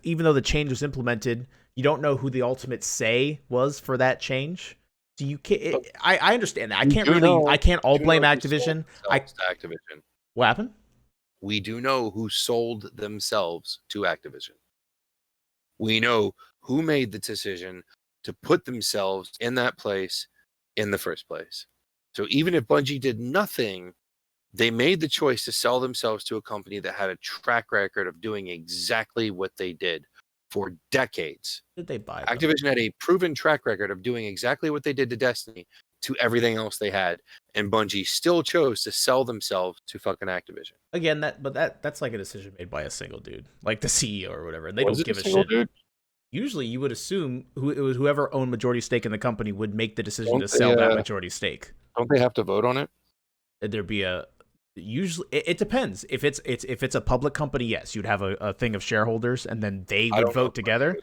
even though the change was implemented, you don't know who the ultimate say was for that change. So you can't. I understand that. I can't all blame Activision. Activision. What happened? We do know who sold themselves to Activision. We know who made the decision to put themselves in that place in the first place. So even if Bungie did nothing, they made the choice to sell themselves to a company that had a track record of doing exactly what they did for decades. Did they buy them? Activision had a proven track record of doing exactly what they did to Destiny to everything else they had, and Bungie still chose to sell themselves to fucking Activision. Again, that's like a decision made by a single dude, like the CEO or whatever, and they don't give a shit. Dude? Usually, you would assume it was whoever owned majority stake in the company would make the decision to sell that majority stake. Don't they have to vote on it? There'd be usually it depends. If it's a public company, yes, you'd have a thing of shareholders, and then they would vote together.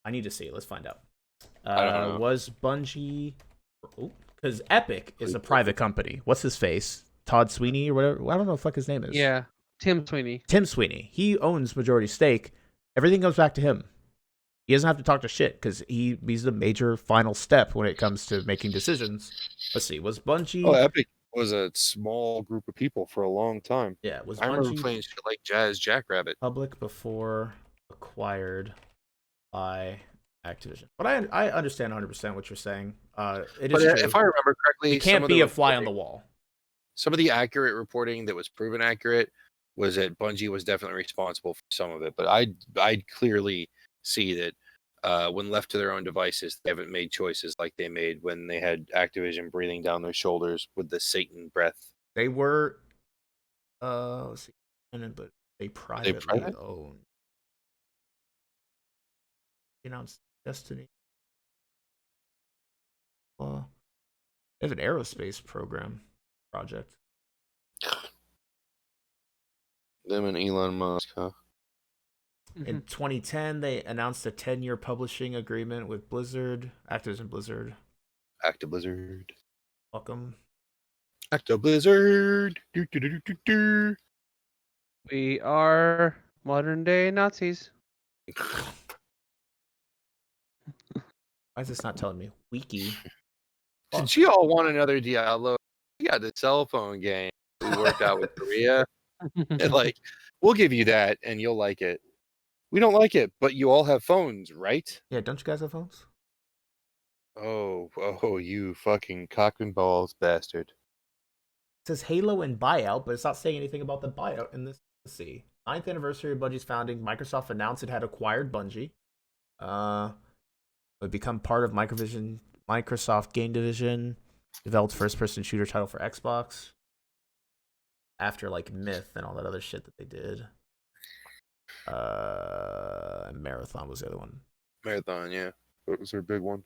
I need to see. Let's find out. Was Bungie? Because Epic is a private company. What's his face? Todd Sweeney or whatever. I don't know what the fuck his name is. Yeah, Tim Sweeney. Tim Sweeney. He owns majority stake. Everything goes back to him. He doesn't have to talk to shit because he's the major final step when it comes to making decisions. Let's see. Was Bungie? Oh, Epic was a small group of people for a long time. Yeah, was I remember Bungie playing shit like Jazz Jackrabbit. Public before acquired by Activision. But I understand 100% what you're saying. It is true. If I remember correctly, it can't be a fly on the wall. Some of the accurate reporting that was proven accurate was that Bungie was definitely responsible for some of it. But I clearly see that when left to their own devices, they haven't made choices like they made when they had Activision breathing down their shoulders with the Satan breath. They were, let's see, but they privately owned. Announced Destiny. They have an aerospace project. Them and Elon Musk, huh? In 2010, they announced a 10-year publishing agreement with Blizzard, Activision Blizzard. Actiblizzard. Welcome. Actiblizzard. We are Modern day Nazis. Why is this not telling me? Wiki. Since you all want another Diablo, we got the cell phone game we worked out with Korea. And like, we'll give you that and you'll like it. We don't like it, but you all have phones, right? Yeah, don't you guys have phones? Oh, you fucking cock and balls bastard. It says Halo and buyout, but it's not saying anything about the buyout in this. Let's see. 9th anniversary of Bungie's founding. Microsoft announced it had acquired Bungie. Would become part of Microsoft Game Division. Developed first-person shooter title for Xbox. After like Myth and all that other shit that they did. Marathon was the other one. Marathon, yeah. That was their big one.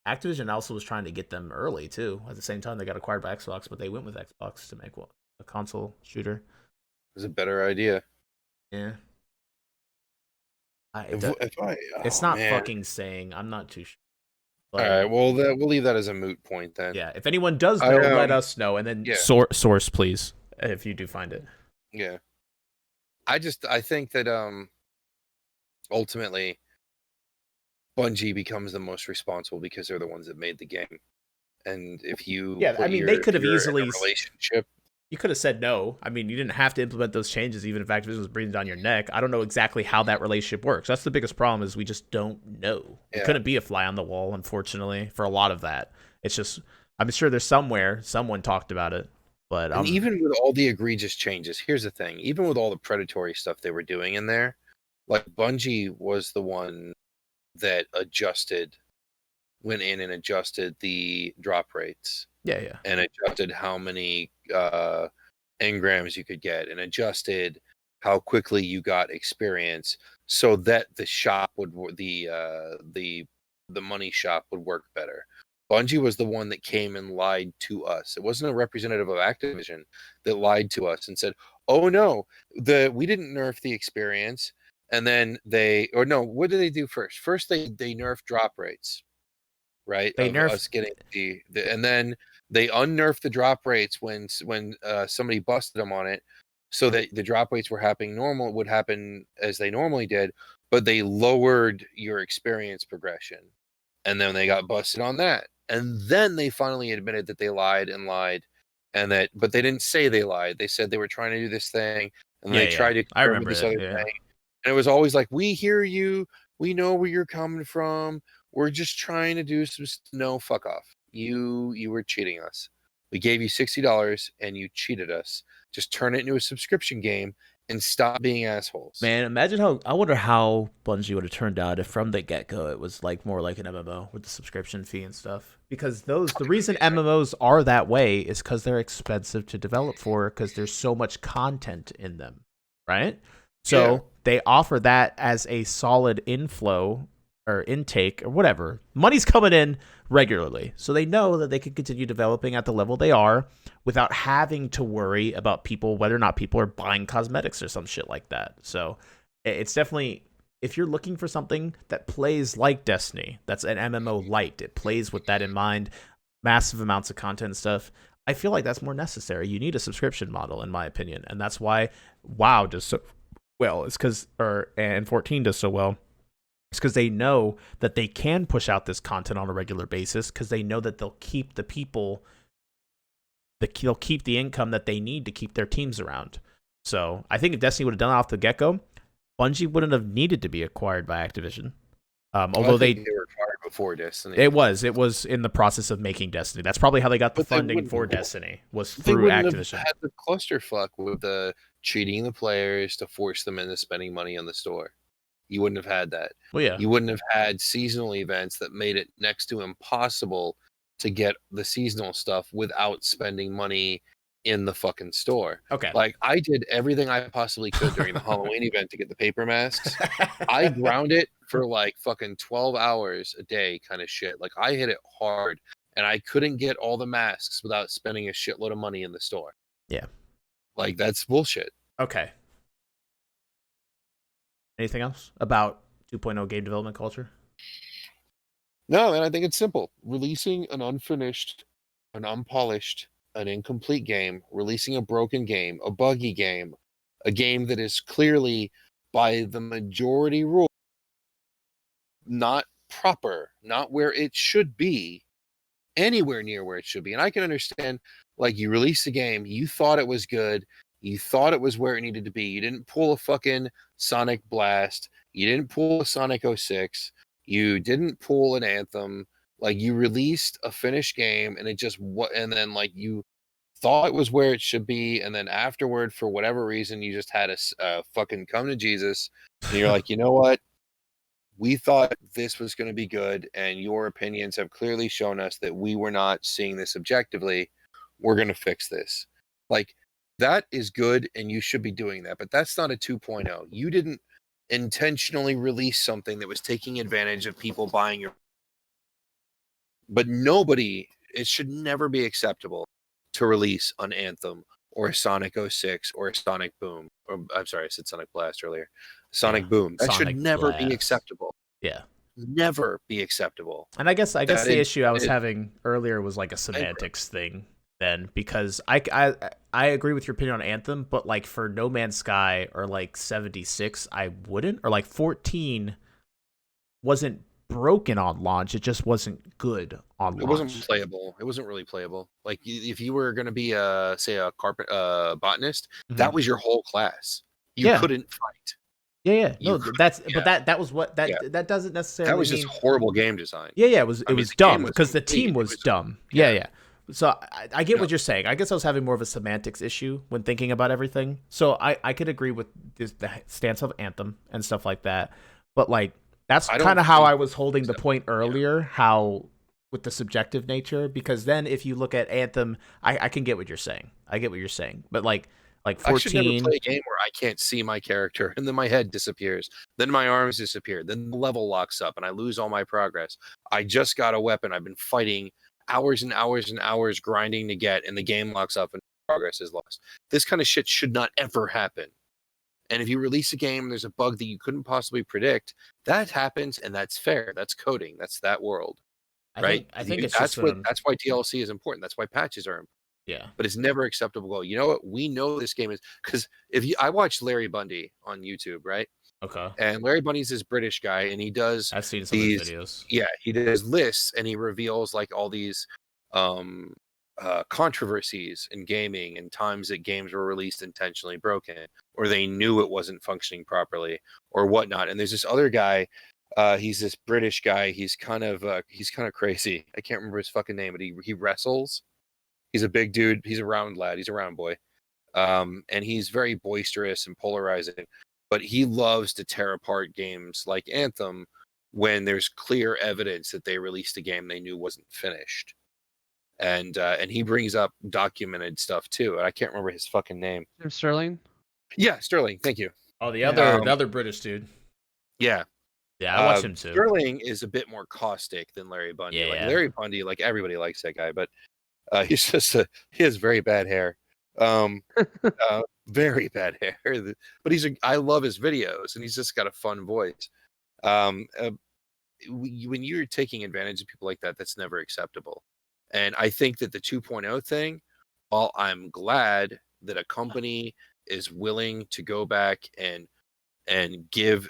Activision also was trying to get them early too. At the same time, they got acquired by Xbox, but they went with Xbox to make a console shooter. It was a better idea. Yeah. It's not fucking saying. I'm not too sure. But, all right, well, we'll leave that as a moot point then. Yeah, if anyone does know, let us know, and then source, please, if you do find it. Yeah. I think that ultimately Bungie becomes the most responsible because they're the ones that made the game. And if you they could have easily relationship. You could have said no. I mean, you didn't have to implement those changes, even if Activision was breathing down your neck. I don't know exactly how that relationship works. That's the biggest problem, is we just don't know. Yeah. It couldn't be a fly on the wall, unfortunately, for a lot of that. It's just, I'm sure there's someone talked about it. But and even with all the egregious changes, here's the thing. Even with all the predatory stuff they were doing in there, like Bungie was the one that went in and adjusted the drop rates. Yeah. And adjusted how many engrams you could get, and adjusted how quickly you got experience, so that the shop would the money shop would work better. Bungie was the one that came and lied to us. It wasn't a representative of Activision that lied to us and said, "Oh no, we didn't nerf the experience." And then what did they do first? First they nerfed drop rates. Right, they nerfed us getting and then they unnerfed the drop rates when somebody busted them on it, so that the drop rates would happen as they normally did, but they lowered your experience progression, and then they got busted on that, and then they finally admitted that they lied, but they didn't say they lied. They said they were trying to do this thing, and they tried to remember this other thing, and it was always like, "We hear you, we know where you're coming from. We're just trying to do some." No, fuck off. You were cheating us. We gave you $60 and you cheated us. Just turn it into a subscription game and stop being assholes. Man, I wonder how Bungie would have turned out if from the get-go it was like more like an MMO with the subscription fee and stuff. Because the reason MMOs are that way is because they're expensive to develop for, because there's so much content in them, right? So they offer that as a solid inflow or intake or whatever. Money's coming in regularly, so they know that they can continue developing at the level they are without having to worry about whether or not people are buying cosmetics or some shit like that. So it's definitely, if you're looking for something that plays like Destiny, that's an MMO light, it plays with that in mind, massive amounts of content and stuff, I feel like that's more necessary. You need a subscription model, in my opinion, and that's why WoW does so well. It's because and 14 does so well. It's because they know that they can push out this content on a regular basis, because they know that they'll keep the people, they'll keep the income that they need to keep their teams around. So I think if Destiny would have done it off the get-go, Bungie wouldn't have needed to be acquired by Activision. Although they were acquired before Destiny. It was in the process of making Destiny. That's probably how they got the funding for Destiny, was through Activision. They had the clusterfuck with the cheating the players to force them into spending money on the store. You wouldn't have had that. Well, yeah. You wouldn't have had seasonal events that made it next to impossible to get the seasonal stuff without spending money in the fucking store. Okay. Like, I did everything I possibly could during the Halloween event to get the paper masks. I ground it for like fucking 12 hours a day kind of shit. Like, I hit it hard, and I couldn't get all the masks without spending a shitload of money in the store. Yeah. Like, that's bullshit. Okay. Anything else about 2.0 game development culture? No, and I think it's simple. Releasing an unfinished, an unpolished, an incomplete game, releasing a broken game, a buggy game, a game that is clearly by the majority rule, not proper, not where it should be, anywhere near where it should be. And I can understand, like, you released the game, you thought it was good, you thought it was where it needed to be. You didn't pull a fucking Sonic Blast, you didn't pull a Sonic 06, you didn't pull an Anthem. Like, you released a finished game, and it just and then like you thought it was where it should be, and then afterward, for whatever reason, you just had a fucking come to Jesus, and you're like, you know what? We thought this was going to be good, and your opinions have clearly shown us that we were not seeing this objectively. We're going to fix this. Like, that is good, and you should be doing that, but that's not a 2.0. You didn't intentionally release something that was taking advantage of people buying your. But it should never be acceptable to release an Anthem or a Sonic 06 or a Sonic Boom. Or, I'm sorry, I said Sonic Blast earlier. Sonic Boom. That Sonic should never Blast. be acceptable. Yeah. Never be acceptable. And I guess the issue I was having earlier was like a semantics thing then, because I agree with your opinion on Anthem, but like for No Man's Sky or like 76, I wouldn't, or like 14 wasn't broken on launch, it just wasn't good on launch. It wasn't playable. It wasn't really playable. Like, if you were going to be say a botanist, that was your whole class. You couldn't fight. Yeah. No, but that was what that doesn't necessarily. That was just horrible game design. Yeah. It was dumb because the team was dumb. Yeah. So I get what you're saying. I guess I was having more of a semantics issue when thinking about everything. So I could agree with the stance of Anthem and stuff like that. But like, that's kind of how I was holding the point earlier, how with the subjective nature, because then if you look at Anthem, I can get what you're saying. I get what you're saying. But like 14. I should never play a game where I can't see my character, and then my head disappears, then my arms disappear, then the level locks up, and I lose all my progress. I just got a weapon I've been fighting hours and hours and hours grinding to get, and the game locks up and progress is lost. This kind of shit should not ever happen. And if you release a game, there's a bug that you couldn't possibly predict, that happens, and that's fair. That's coding. That's that world, right? I think it's that's why DLC is important. That's why patches are important. Yeah. But it's never acceptable. You know what? We know this game is, because I watched Larry Bundy on YouTube, right? Okay. And Larry Bundy's this British guy, and he does. I've seen some of his videos. Yeah, he does lists, and he reveals like all these controversies in gaming and times that games were released intentionally broken, or they knew it wasn't functioning properly, or whatnot. And there's this other guy. He's this British guy. He's kind of crazy. I can't remember his fucking name, but he wrestles. He's a big dude. He's a round lad. He's a round boy. And he's very boisterous and polarizing. But he loves to tear apart games like Anthem when there's clear evidence that they released a game they knew wasn't finished. And he brings up documented stuff too. And I can't remember his fucking name. Sterling? Yeah, Sterling. Thank you. Oh, the other British dude. Yeah. Yeah, I watch him too. Sterling is a bit more caustic than Larry Bundy. Yeah, like Larry Bundy, like everybody likes that guy, but he has very bad hair. Very bad hair. But I love his videos, and he's just got a fun voice. When you're taking advantage of people like that, that's never acceptable. And I think that the 2.0 thing, while I'm glad that a company is willing to go back and give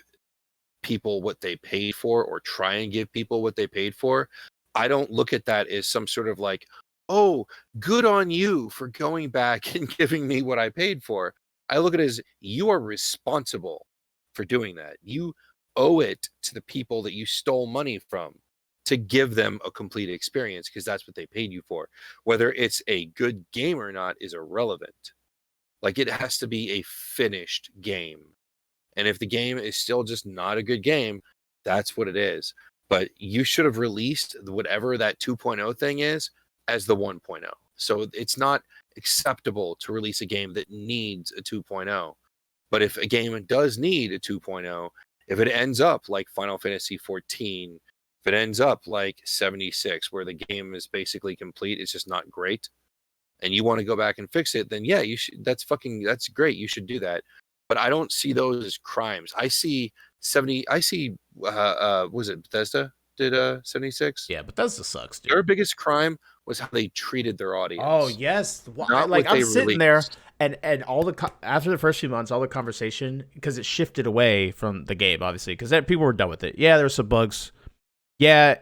people what they paid for, or try and give people what they paid for, I don't look at that as some sort of like, oh, good on you for going back and giving me what I paid for. I look at it as, you are responsible for doing that. You owe it to the people that you stole money from to give them a complete experience, because that's what they paid you for. Whether it's a good game or not is irrelevant. Like, it has to be a finished game. And if the game is still just not a good game, that's what it is. But you should have released whatever that 2.0 thing is as the 1.0. So it's not acceptable to release a game that needs a 2.0. But if a game does need a 2.0, if it ends up like Final Fantasy 14, if it ends up like 76, where the game is basically complete, it's just not great, and you want to go back and fix it, then yeah, you should. That's great. You should do that. But I don't see those as crimes. I see was it Bethesda did 76? Yeah, Bethesda sucks, dude. Their biggest crime was how they treated their audience. Oh yes, Not like what I'm they sitting there, released. and all the after the first few months, all the conversation, because it shifted away from the game, obviously, because people were done with it. Yeah, there were some bugs. Yeah,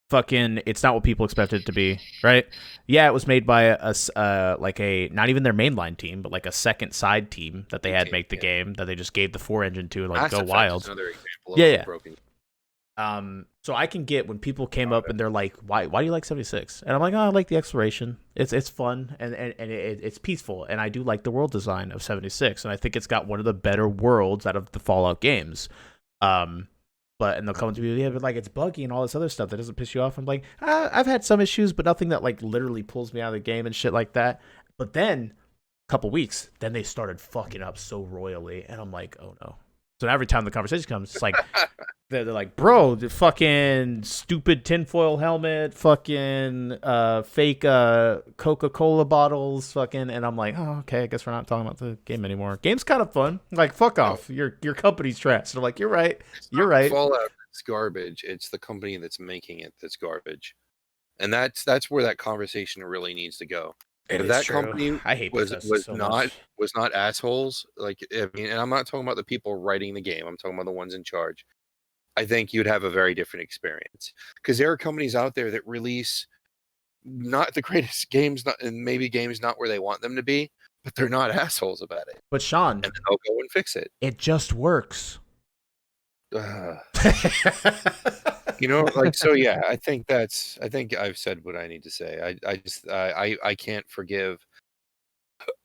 fucking, it's not what people expected it to be, right? Yeah, it was made by a not even their mainline team, but like a second side team that they had make the game that they just gave the 4 engine to and like Mass go Effect wild. is another example Yeah, of yeah. broken. So I can get when people came up and they're like, why do you like 76? And I'm like, oh, I like the exploration. It's fun and it's peaceful, and I do like the world design of 76, and I think it's got one of the better worlds out of the Fallout games. And they'll come to me, yeah, but like it's buggy and all this other stuff that doesn't piss you off. I'm like, I've had some issues, but nothing that like literally pulls me out of the game and shit like that. But then a couple weeks, then they started fucking up so royally, and I'm like, oh no. So every time the conversation comes, it's like they're like, bro, the fucking stupid tinfoil helmet, fucking fake Coca-Cola bottles, fucking, and I'm like, oh, okay, I guess we're not talking about the game anymore. Game's kind of fun. Like, fuck off. Your company's trash. And I'm like, you're right. You're right. Fallout is garbage. It's the company that's making it that's garbage, and that's where that conversation really needs to go. If that company I hate was so much. not assholes, like, I mean, and I'm not talking about the people writing the game, I'm talking about the ones in charge, I think you'd have a very different experience, because there are companies out there that release not the greatest games, and maybe games not where they want them to be, but they're not assholes about it, But Shawn, and then they'll go and fix it. it just works. You know, like, so yeah, I think I've said what I need to say. I can't forgive.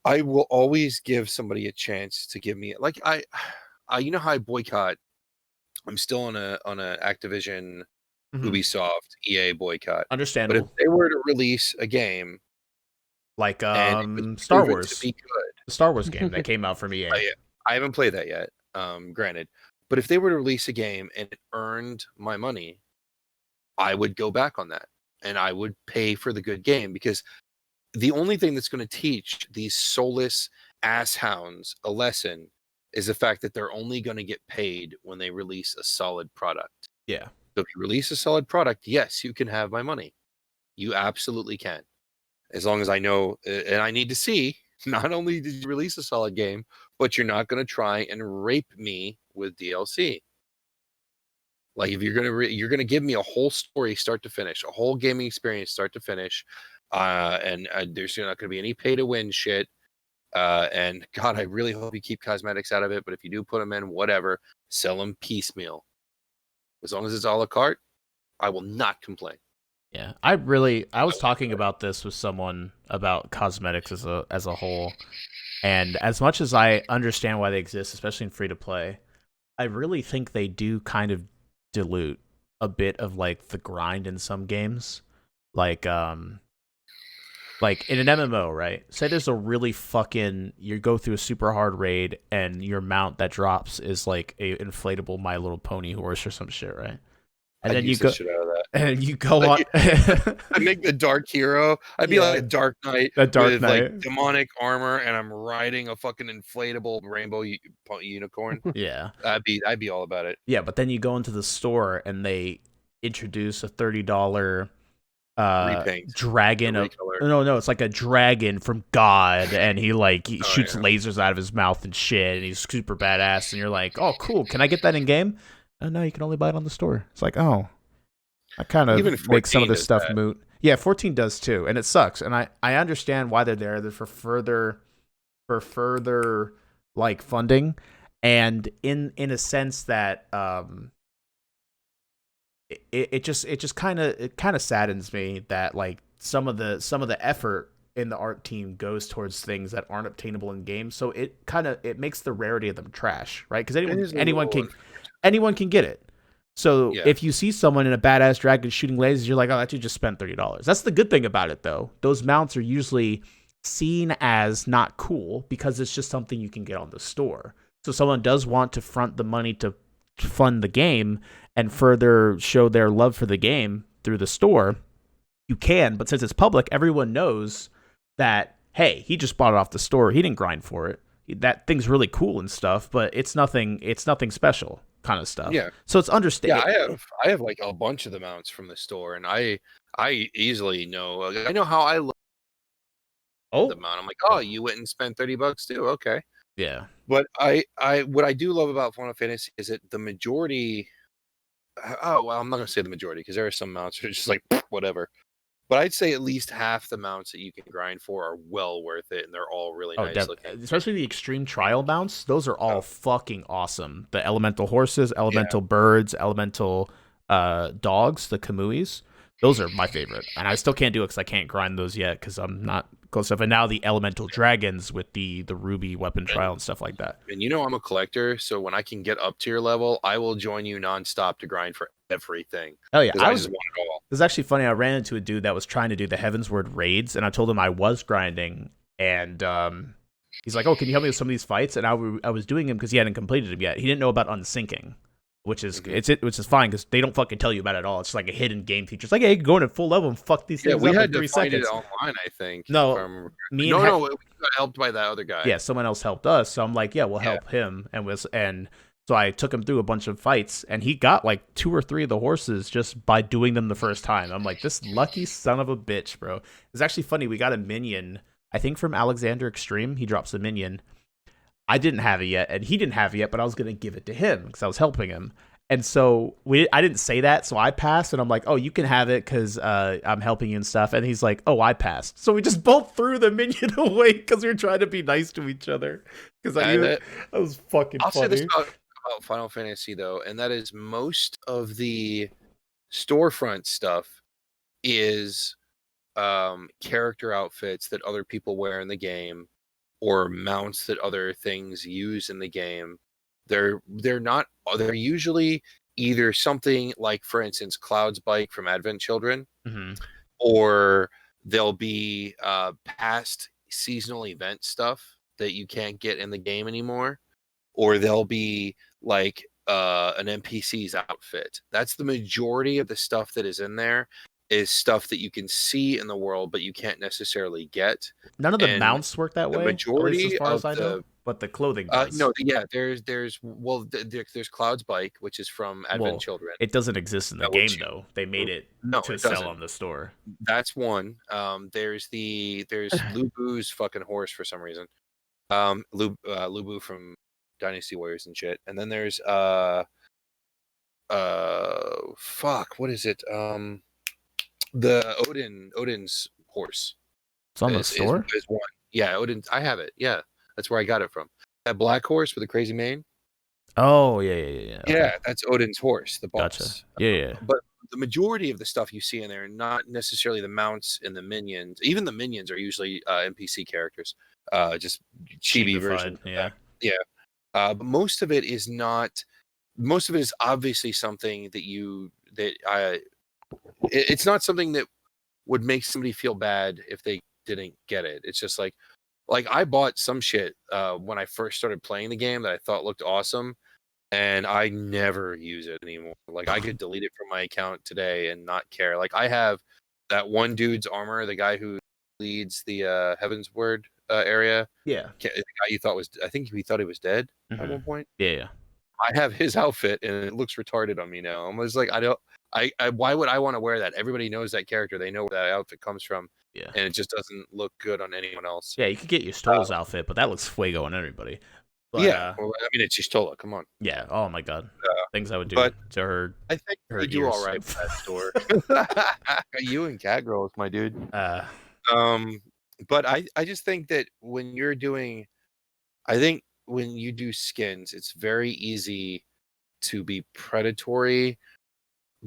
I will always give somebody a chance to give me, like, I you know how I boycott. I'm still on a Activision, Ubisoft, EA boycott. Understandable. But if they were to release a game like and Star prove it Wars, to be good, the Star Wars game that came out from EA. I haven't played that yet. Granted, but if they were to release a game and it earned my money, I would go back on that and I would pay for the good game, because the only thing that's going to teach these soulless asshounds a lesson is the fact that they're only going to get paid when they release a solid product. Yeah. So if you release a solid product, yes, you can have my money. You absolutely can. As long as I know, and I need to see, not only did you release a solid game, but you're not going to try and rape me with DLC. Like, if you're gonna give me a whole story start to finish, a whole gaming experience start to finish, and there's not gonna be any pay to win shit. And God, I really hope you keep cosmetics out of it. But if you do put them in, whatever, sell them piecemeal. As long as it's a la carte, I will not complain. Yeah, I was talking about this with someone about cosmetics as a whole, and as much as I understand why they exist, especially in free to play, I really think they do kind of dilute a bit of like the grind in some games, like in an MMO, right? Say there's a really fucking, you go through a super hard raid and your mount that drops is like a inflatable My Little Pony horse or some shit, right? And then you go, and you go on. I make the dark hero. I'd be like a Dark Knight, a Dark with Knight, like demonic armor, and I'm riding a fucking inflatable rainbow unicorn. Yeah, I'd be all about it. Yeah, but then you go into the store and they introduce a $30 dragon. No, it's like a dragon from God, and he shoots lasers out of his mouth and shit, and he's super badass. And you're like, oh, cool. Can I get that in game? Oh no, you can only buy it on the store. It's like, oh, I kind of make some of this stuff moot. Yeah, 14 does too, and it sucks. And I understand why they're there. They're for further like funding, and in a sense that it just kind of saddens me that like some of the effort in the art team goes towards things that aren't obtainable in games. So it makes the rarity of them trash, right? Because anyone can get it. So if you see someone in a badass dragon shooting lasers, you're like, oh, that dude just spent $30. That's the good thing about it, though. Those mounts are usually seen as not cool because it's just something you can get on the store. So someone does want to front the money to fund the game and further show their love for the game through the store. You can, but since it's public, everyone knows that, hey, he just bought it off the store. He didn't grind for it. That thing's really cool and stuff, but it's nothing special. kind of stuff. Yeah. So it's understandable. Yeah, I have like a bunch of the mounts from the store, and I easily know. I know how I look at the mount. I'm like, oh, you went and spent $30 too. Okay. Yeah. But what I do love about Final Fantasy is that the majority. Oh well, I'm not gonna say the majority because there are some mounts that are just like whatever. But I'd say at least half the mounts that you can grind for are well worth it, and they're all really nice looking. Especially the extreme trial mounts; those are all fucking awesome. The elemental horses, elemental birds, elemental dogs, the Kamuis. Those are my favorite, and I still can't do it because I can't grind those yet because I'm not close enough. And now the elemental dragons with the ruby weapon trial and stuff like that. And I'm a collector, so when I can get up to your level, I will join you nonstop to grind for everything. Oh yeah, I just want it all. It was actually funny. I ran into a dude that was trying to do the Heavensward raids, and I told him I was grinding, and he's like, "Oh, can you help me with some of these fights?" And I was doing him because he hadn't completed them yet. He didn't know about unsyncing. Which is which is fine because they don't fucking tell you about it at all. It's like a hidden game feature. It's like, hey, you can go in at full level and fuck these things up in 3 seconds. Yeah, we had to find it online, I think. No, we got helped by that other guy. Yeah, someone else helped us. So I'm like, yeah, we'll help him. And so I took him through a bunch of fights, and he got like 2 or 3 of the horses just by doing them the first time. I'm like, this lucky son of a bitch, bro. It's actually funny. We got a minion, I think from Alexander Extreme. He drops a minion. I didn't have it yet, and he didn't have it yet, but I was going to give it to him because I was helping him. And so I didn't say that, so I passed, and I'm like, oh, you can have it because I'm helping you and stuff. And he's like, oh, I passed. So we just both threw the minion away because we were trying to be nice to each other. Because that was fucking funny. I'll say this about Final Fantasy, though, and that is most of the storefront stuff is character outfits that other people wear in the game or mounts that other things use in the game. They're usually either something like, for instance, Cloud's bike from Advent Children, or they'll be past seasonal event stuff that you can't get in the game anymore, or they'll be like an NPC's outfit. That's the majority of the stuff that is in there. Is stuff that you can see in the world, but you can't necessarily get. None of the mounts work that way. The majority as far as I know. But the clothing does. No, yeah, there's Cloud's bike, which is from Advent Children. It doesn't exist in the game though. They made it to sell on the store. That's one. There's Lubu's fucking horse for some reason. Lubu from Dynasty Warriors and shit. And then there's what is it? The Odin's horse. It's on the store? Is one. Yeah, Odin's. I have it. Yeah. That's where I got it from. That black horse with the crazy mane. Oh, yeah. Okay. Yeah, that's Odin's horse, the boss. Gotcha. Yeah. But the majority of the stuff you see in there, not necessarily the mounts and the minions. Even the minions are usually NPC characters, just chibi version. Yeah. But most of it is not. Most of it is obviously something it's not something that would make somebody feel bad if they didn't get it. It's just like I bought some shit when I first started playing the game that I thought looked awesome, and I never use it anymore. Like I could delete it from my account today and not care. Like I have that one dude's armor, the guy who leads the Heavensward area. Yeah. The guy you thought was, I think we thought he was dead at one point. Yeah. I have his outfit and it looks retarded on me now. I'm just like, why would I want to wear that? Everybody knows that character. They know where that outfit comes from. Yeah. And it just doesn't look good on anyone else. Yeah, you could get your Stoll's outfit, but that looks fuego on everybody. But, yeah. Well, I mean, it's Stola. Come on. Yeah. Oh, my God. Things I would do to her. I think you do all right with that store. You and Catgirls, my dude. But I just think that when you're doing... I think when you do skins, it's very easy to be predatory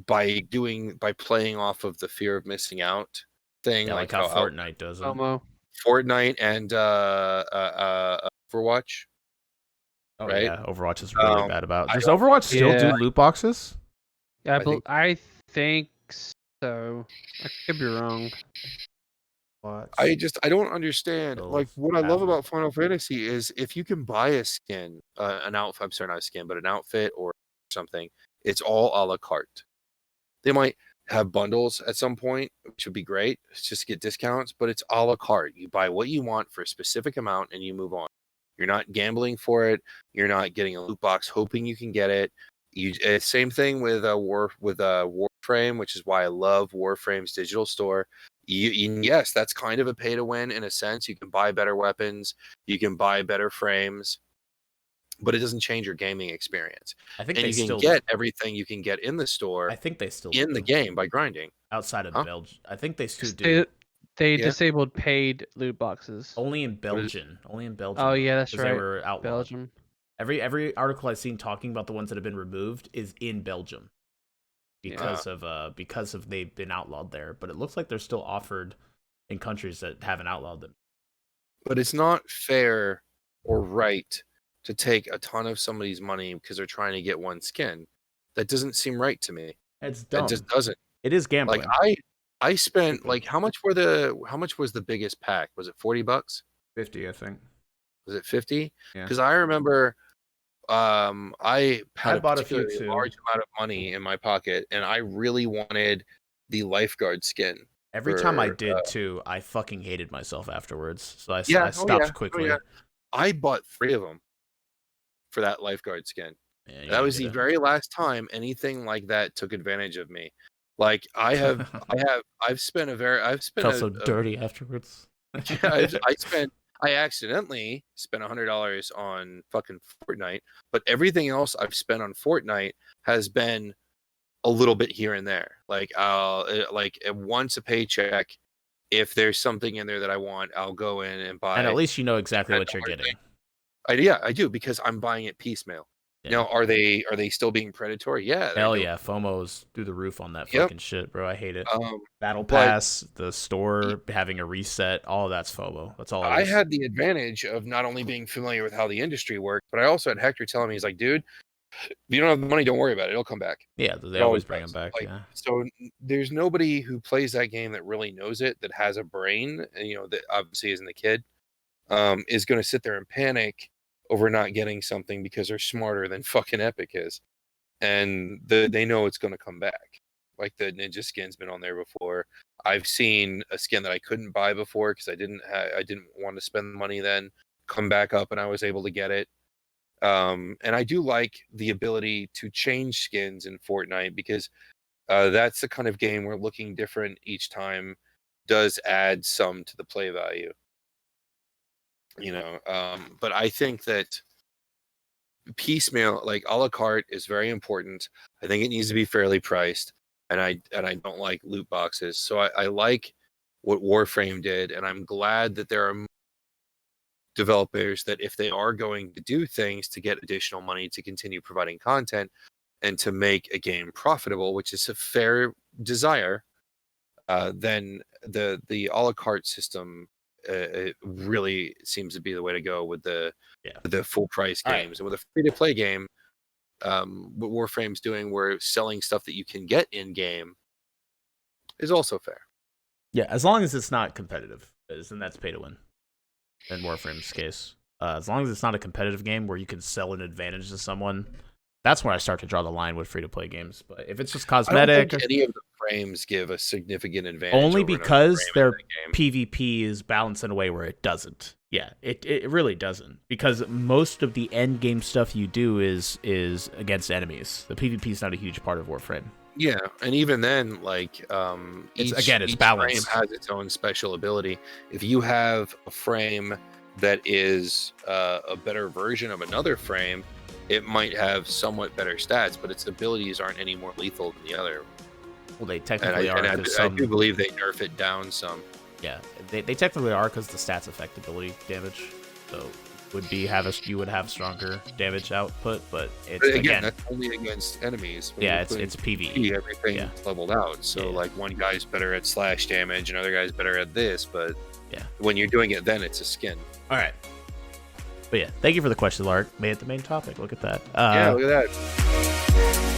by playing off of the fear of missing out thing, like how Fortnite does it. Fortnite and Overwatch. Oh, right? Yeah, Overwatch is really bad about. Does Overwatch still do loot boxes? Yeah, I think so. I could be wrong. I don't understand. Like what I love about Final Fantasy is if you can buy a skin, an outfit. I'm sorry, not a skin, but an outfit or something. It's all a la carte. They might have bundles at some point, which would be great. It's just get discounts, but it's a la carte. You buy what you want for a specific amount and you move on. You're not gambling for it. You're not getting a loot box hoping you can get it. Same thing with Warframe, which is why I love Warframe's digital store. Yes, that's kind of a pay to win in a sense. You can buy better weapons, you can buy better frames, but it doesn't change your gaming experience. I think and they you can still get everything you can get in the store. I think they still in do. the game by grinding outside of Huh? Belgium. I think they still do. They Yeah. disabled paid loot boxes. Only in Belgium. Only in Belgium. Oh yeah, that's 'cause right. They were outlawed. Belgium. Every article I've seen talking about the ones that have been removed is in Belgium because of they've been outlawed there. But it looks like they're still offered in countries that haven't outlawed them. But it's not fair or right to take a ton of somebody's money because they're trying to get one skin. That doesn't seem right to me. It's dumb. It just doesn't. It is gambling. Like I spent like how much was the biggest pack? Was it $40? 50, I think. Was it 50? Yeah. Because I remember I had bought a a few particularly too. large amount of money in my pocket, and I really wanted the lifeguard skin. Every time I did too, I fucking hated myself afterwards. So I stopped quickly. Oh, yeah. I bought 3 of them for that lifeguard skin. Yeah, that was the very last time anything like that took advantage of me. Like I've spent felt so dirty afterwards. I accidentally spent $100 on fucking Fortnite, but everything else I've spent on Fortnite has been a little bit here and there. Like once a paycheck, if there's something in there that I want, I'll go in and buy. And at least you know exactly what you're getting. I do, because I'm buying it piecemeal. Yeah. Now, are they still being predatory? Yeah. Hell yeah, FOMO's through the roof on that fucking shit, bro. I hate it. Battle but- Pass, the store having a reset, all of that's FOMO. That's all it I is. had the advantage of not only being familiar with how the industry worked, but I also had Hector telling me, he's like, dude, if you don't have the money, don't worry about it. It'll come back. Yeah, they always bring them back. Yeah. So there's nobody who plays that game that really knows it, that has a brain, and that obviously isn't the kid, is going to sit there and panic over not getting something because they're smarter than fucking Epic is, and they know it's going to come back. Like the Ninja skin's been on there before. I've seen a skin that I couldn't buy before because I didn't want to spend the money then come back up, and I was able to get it. And I do like the ability to change skins in Fortnite, because that's the kind of game where looking different each time does add some to the play value. But I think that piecemeal, like a la carte, is very important. I think it needs to be fairly priced, and I don't like loot boxes. So I like what Warframe did, and I'm glad that there are developers that, if they are going to do things to get additional money to continue providing content and to make a game profitable, which is a fair desire, then the a la carte system it really seems to be the way to go with the full price games. And with a free to play game, what Warframe's doing, where selling stuff that you can get in game, is also fair. Yeah, as long as it's not competitive, and that's pay to win. In Warframe's case, as long as it's not a competitive game where you can sell an advantage to someone, that's where I start to draw the line with free-to-play games. But if it's just cosmetic, I don't think any of the frames give a significant advantage. Only because their PvP is balanced in a way where it doesn't. Yeah, it really doesn't, because most of the end game stuff you do is against enemies. The PvP is not a huge part of Warframe. Yeah, and even then, like it's each balanced. Frame has its own special ability. If you have a frame that is a better version of another frame, it might have somewhat better stats, but its abilities aren't any more lethal than the other. Well, they technically are. And I do believe they nerf it down some. Yeah, they technically are, because the stats affect ability damage. So you would have stronger damage output, but it's again that's only against enemies. Yeah, it's PvE. Everything's leveled out. So like one guy's better at slash damage, another guy's better at this, but when you're doing it, then it's a skin. All right. But yeah, thank you for the question, Lark. Made it the main topic. Look at that. Yeah, look at that.